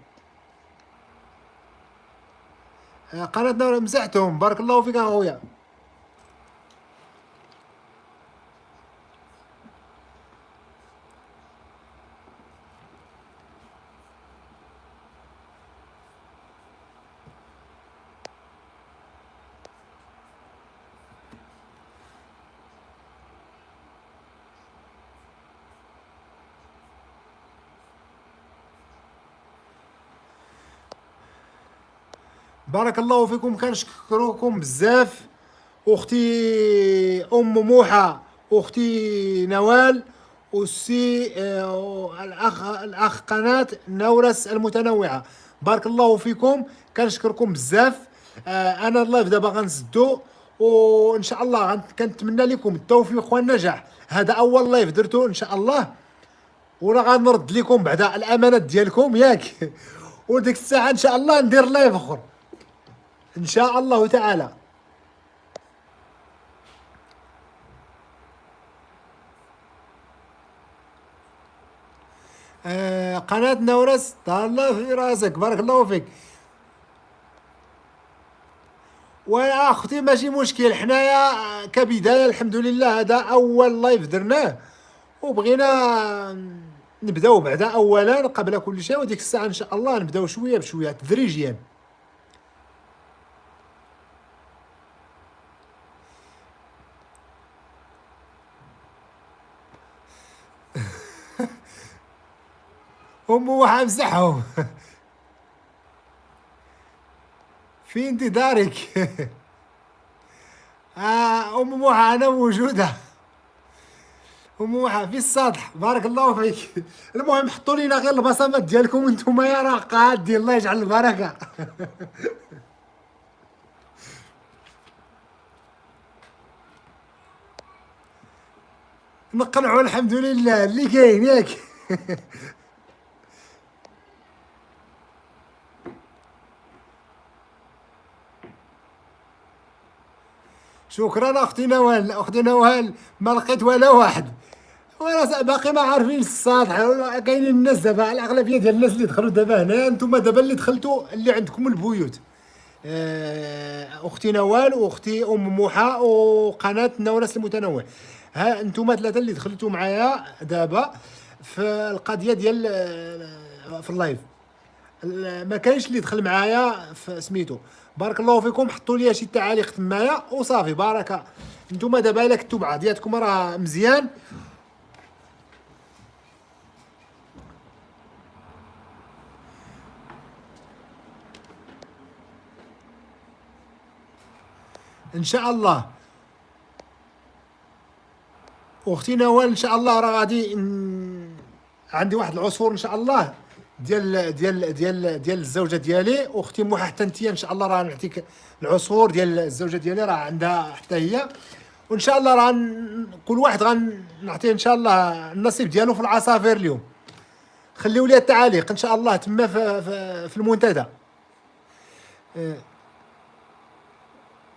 A: قناة نور مسحتهم. بارك الله فيك اخويا. بارك الله فيكم كنشكركم بزاف، اختي ام موحى، اختي نوال، والسي الاخ قناه نورس المتنوعه. بارك الله فيكم، كنشكركم بزاف. انا اللايف دابا غنسدو، وان شاء الله كنتمنى لكم التوفيق والنجاح. هذا اول لايف درتو ان شاء الله، وراه غنرد لكم بعد الامانات ديالكم ياك. وديك الساعه ان شاء الله ندير لايف اخر ان شاء الله تعالى. قناة نورس تهلا في راسك، بارك الله فيك. وانا اختي ماشي مشكل، حنايا كبداية الحمد لله هذا اول لايف درناه، وبغينا نبداو بعدا اولا قبل كل شيء، وديك الساعة ان شاء الله نبداو شوية بشوية تدريجيا. هم وحامسحهم. في انتظارك. ام موحى انا موجودة. ام موحى في السطح، بارك الله فيك. المهم حطوا لينا غير البصمات ديالكم انتم يا راه قادين، الله يجعل البركة. نقنعوا الحمد لله اللي كاين ياك. شكرا اختي نوال، اختي نوال ما لقيت ولا واحد، وانا باقي ما عارفين السطح. كاينين الناس دابا، الاغلبيه ديال الناس اللي دخلوا دابا هنا، انتم دابا اللي دخلتوا اللي عندكم البيوت. اختي نوال واختي ام موحى وقناه نورس المتنوع، ها انتم ثلاثه اللي دخلتوا معايا دابا في القضيه ديال في اللايف. ما كاينش اللي دخل معايا في سميتو. بارك الله فيكم، حطوا لي شي تعاليق تمايا وصافي بركه. نتوما دابا الا كنتو بعضياتكم راه مزيان. ان شاء الله اختي نوال ان شاء الله راه غادي عندي واحد العصفور ان شاء الله ديال الزوجه ديالي. اختي موحى حتى انت ان شاء الله راه نعطيك العصفور ديال الزوجه ديالي، راه عندها حتى هي. وان شاء الله راه كل واحد غنعطيه ان شاء الله النصيب ديالو في العصافير اليوم. خليوا لي التعاليق ان شاء الله تما في المنتدى.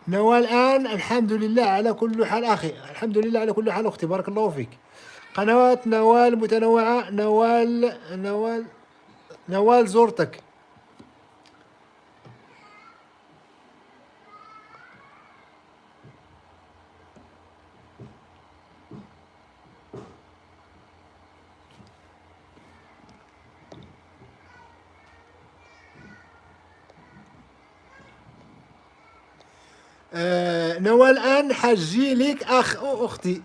A: نوال الان الحمد لله على كل حال اخي، الحمد لله على كل حال اختي، بارك الله فيك. قنوات نوال متنوعة، نوال زورتك. نوال الان حجي لك اختي.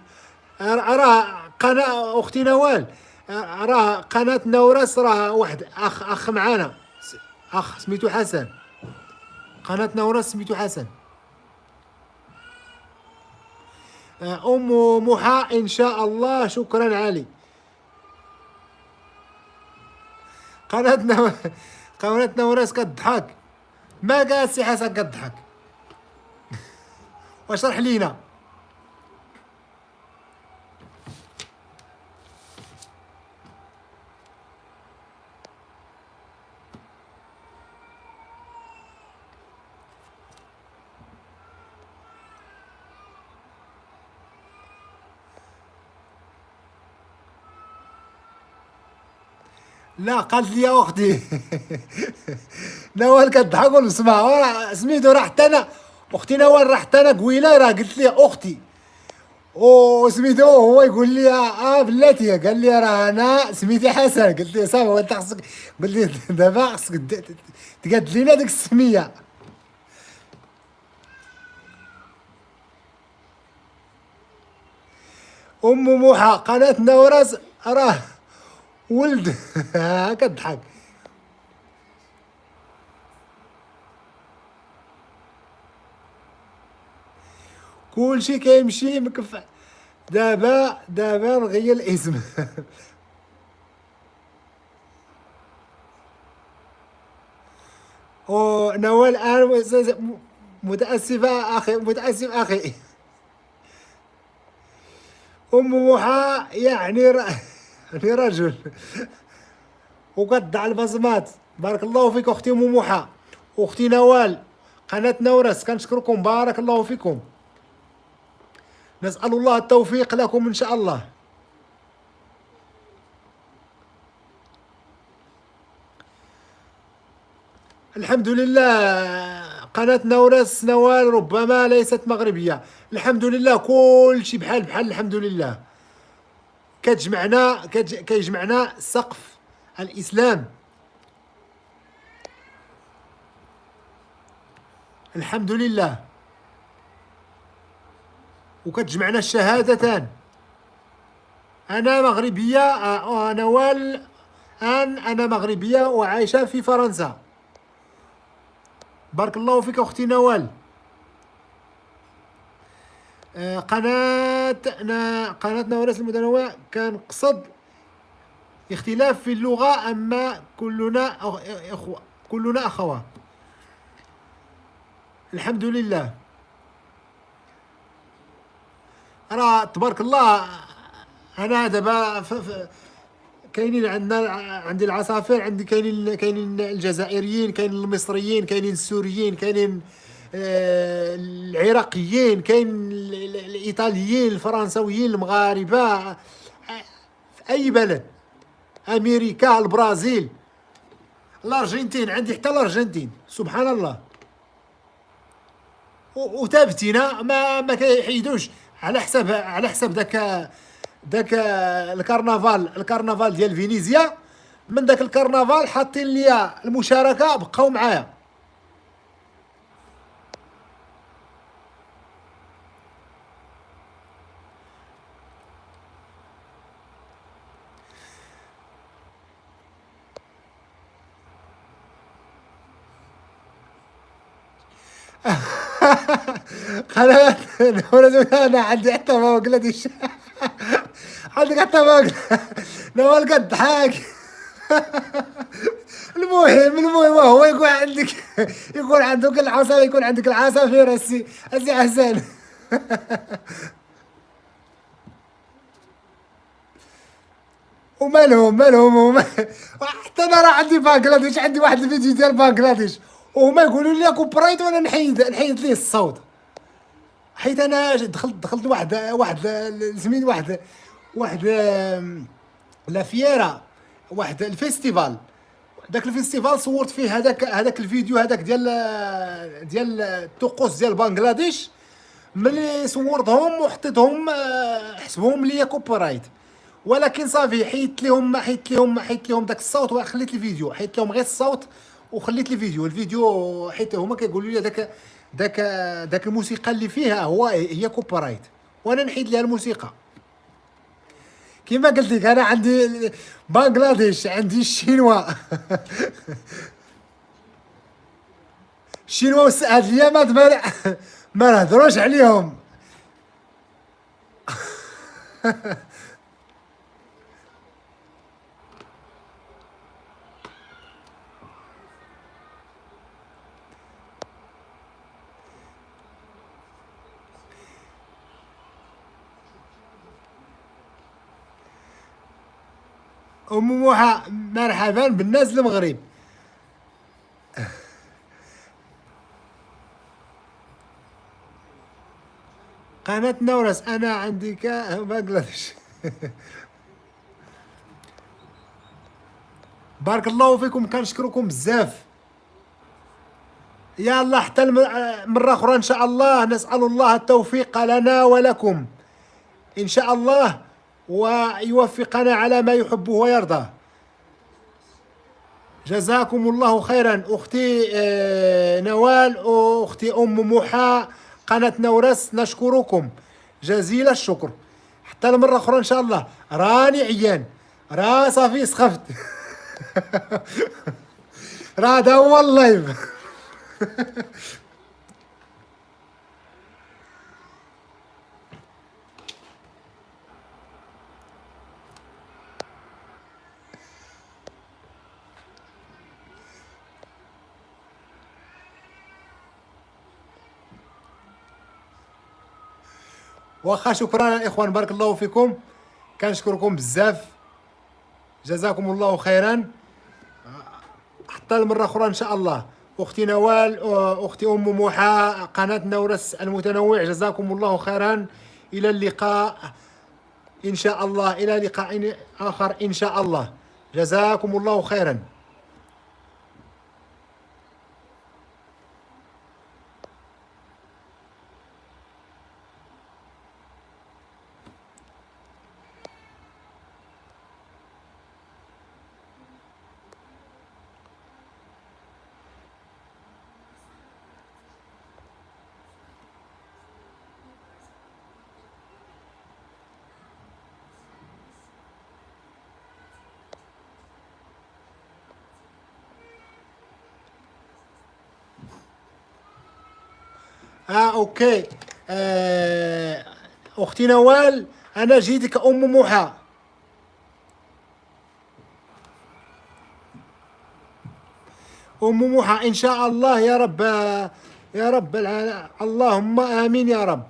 A: راه قناة اختي نوال، راه قناة نورس راه واحد اخ معانا، اخ سميتو حسن. قناة نورس سميتو حسن. ام موحى ان شاء الله، شكرا علي. قناة نورس، قناة نورس كتضحك. ما قال سي حسن كتضحك، واشرح لينا. لا قالت لي يا اختي. نوال كضحك ونسمع، راه سميتو راه حتى انا اختي نوال راه حتى انا قويله راه قلت لي اختي، وسميتو هو يقول لي بلاتي، قال لي راه انا سميتي حسن. قلت له صافي، وانت خصك، قلت لي دابا خصك تقاد لينا ديك السميه. ام موحى قناه نورس راه ولد. كضحك. كلشي كيمشي مكفى. دابا نغير الاسم. ونوال الان متاسفه اخي، متاسف اخي. ام موحى يعني يعني رجل وقطع البصمات. بارك الله فيك اختي ام موحى. اختي نوال، قناه نورس، كنشكركم، بارك الله فيكم. نسال الله التوفيق لكم ان شاء الله. الحمد لله. قناة نورس نوال ربما ليست مغربية. الحمد لله كل شيء بحال بحال. الحمد لله كيجمعنا سقف الإسلام. الحمد لله. وكتجمعنا الشهادتان. أنا مغربية، نوال أنا مغربية وعايشة في فرنسا. بارك الله فيك أختي نوال. قناة نورس المتنوع كان قصد اختلاف في اللغة، أما كلنا إخوة، كلنا أخوة. الحمد لله. راه تبارك الله. أنا دابا كاينين عندنا، عندي العصافير، عندي كاينين الجزائريين، كاينين المصريين، كاينين السوريين، كاينين العراقيين، كاين الايطاليين، الفرنساويين، المغاربه في اي بلد، امريكا، البرازيل، الارجنتين، عندي حتى الارجنتين، سبحان الله. وثابتين ما كيحيدوش على حساب داك الكرنفال ديال فينيزيا. من داك الكرنفال حاطين ليا المشاركه، بقاو معايا. قناة انا عندي حتى بنغلاديش. عندك حتى نوال قد ضحك. المهم هو يكون عندك العصا، يكون عندك العصافير السي حسن. ومالهم حتى انا راه عندي بنغلاديش، عندي واحد الفيديو ديال بنغلاديش وهما يقولوا لي كوبرايت، وانا نحيد ليه الصوت، حيت انا دخلت واحد سميت واحد لا فييرا، واحد الفيستيفال. داك الفيستيفال صورت فيه هذاك الفيديو هذاك ديال الطقوس ديال بنغلاديش. ملي صورتهم وحطيتهم حسبهم ليا كوبرايت، ولكن صافي حيت لهم داك الصوت وخليت الفيديو، حيت لهم غير الصوت وخليت الفيديو حيت هما كيقولوا لي داك الموسيقى اللي فيها هي كوبرايت، وانا نحيد لها الموسيقى. كما قلت لك انا عندي بنغلاديش، عندي الشينوا. الشينوا هاد الايامات ما نهضروش عليهم. ام موحى مرحبا بالناس المغرب. قناة نورس انا عندي بنغلاديش. بارك الله فيكم، كنشكركم بزاف. يلا حتى مرة أخرى إن شاء الله. نسأل الله التوفيق لنا ولكم إن شاء الله، ويوفقنا على ما يحبه ويرضاه. جزاكم الله خيرا أختي نوال، وأختي أم موحى، قناة نورس، نشكركم جزيل الشكر. حتى المرة أخرى إن شاء الله. راني عيان، راه صافي سخفت. راه هذا هو اللايف. واخا شكرا الاخوان، بارك الله فيكم، كنشكركم بزاف، جزاكم الله خيرا. حتى المره اخرى ان شاء الله. اختي نوال، اختي ام موحى، قناه نورس المتنوع، جزاكم الله خيرا. الى اللقاء ان شاء الله، الى لقاء اخر ان شاء الله، جزاكم الله خيرا. اوكي. اختي نوال، انا جيتك ام موحى. ام موحى ان شاء الله يا رب، يا رب اللهم امين يا رب.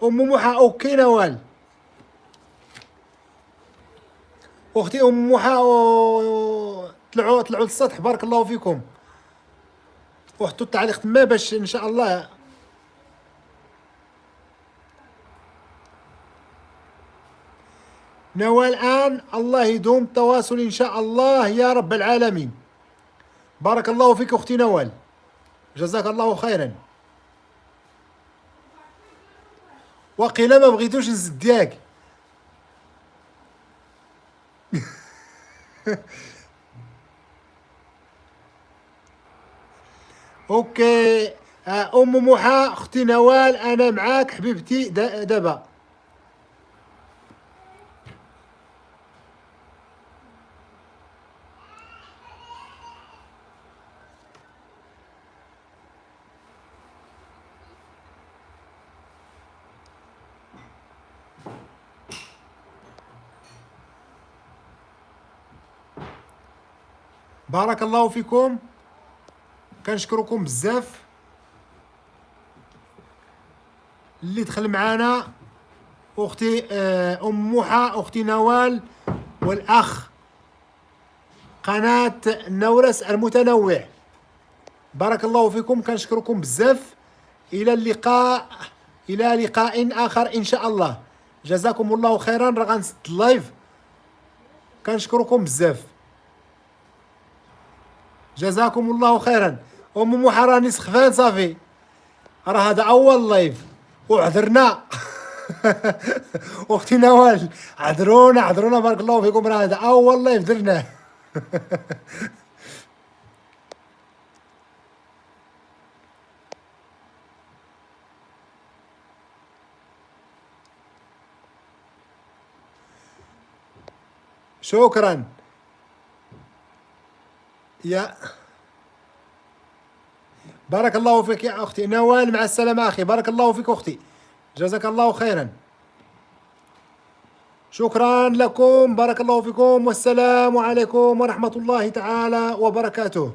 A: ام موحى اوكي نوال. اختي ام موحى، طلعوا للسطح، بارك الله فيكم، وحطوا التعليق تما باش ان شاء الله. نوال الان، الله يدوم التواصل ان شاء الله يا رب العالمين. بارك الله فيك اختي نوال، جزاك الله خيرا. وقيلا ما بغيتوش نزد ياك. اوكي. ام موحى، اختي نوال، انا معاك حبيبتي دابا. بارك الله فيكم، كنشكركم بزاف اللي دخل معانا. اختي ام موحى، اختي نوال، والاخ قناه نورس المتنوع، بارك الله فيكم، كنشكركم بزاف. الى اللقاء، الى لقاء اخر ان شاء الله، جزاكم الله خيرا. راه غنسد اللايف، كنشكركم بزاف، جزاكم الله خيرا. ام موحى راني سخفان صافي، راه هذا اول لايف وعذرنا. اختي نوال، عذرونا بارك الله فيكم، راه هذا اول لايف درناه. شكرا يا، بارك الله فيك يا اختي نوال، مع السلامه اخي، بارك الله فيك اختي، جزاك الله خيرا. شكرا لكم، بارك الله فيكم، والسلام عليكم ورحمه الله تعالى وبركاته.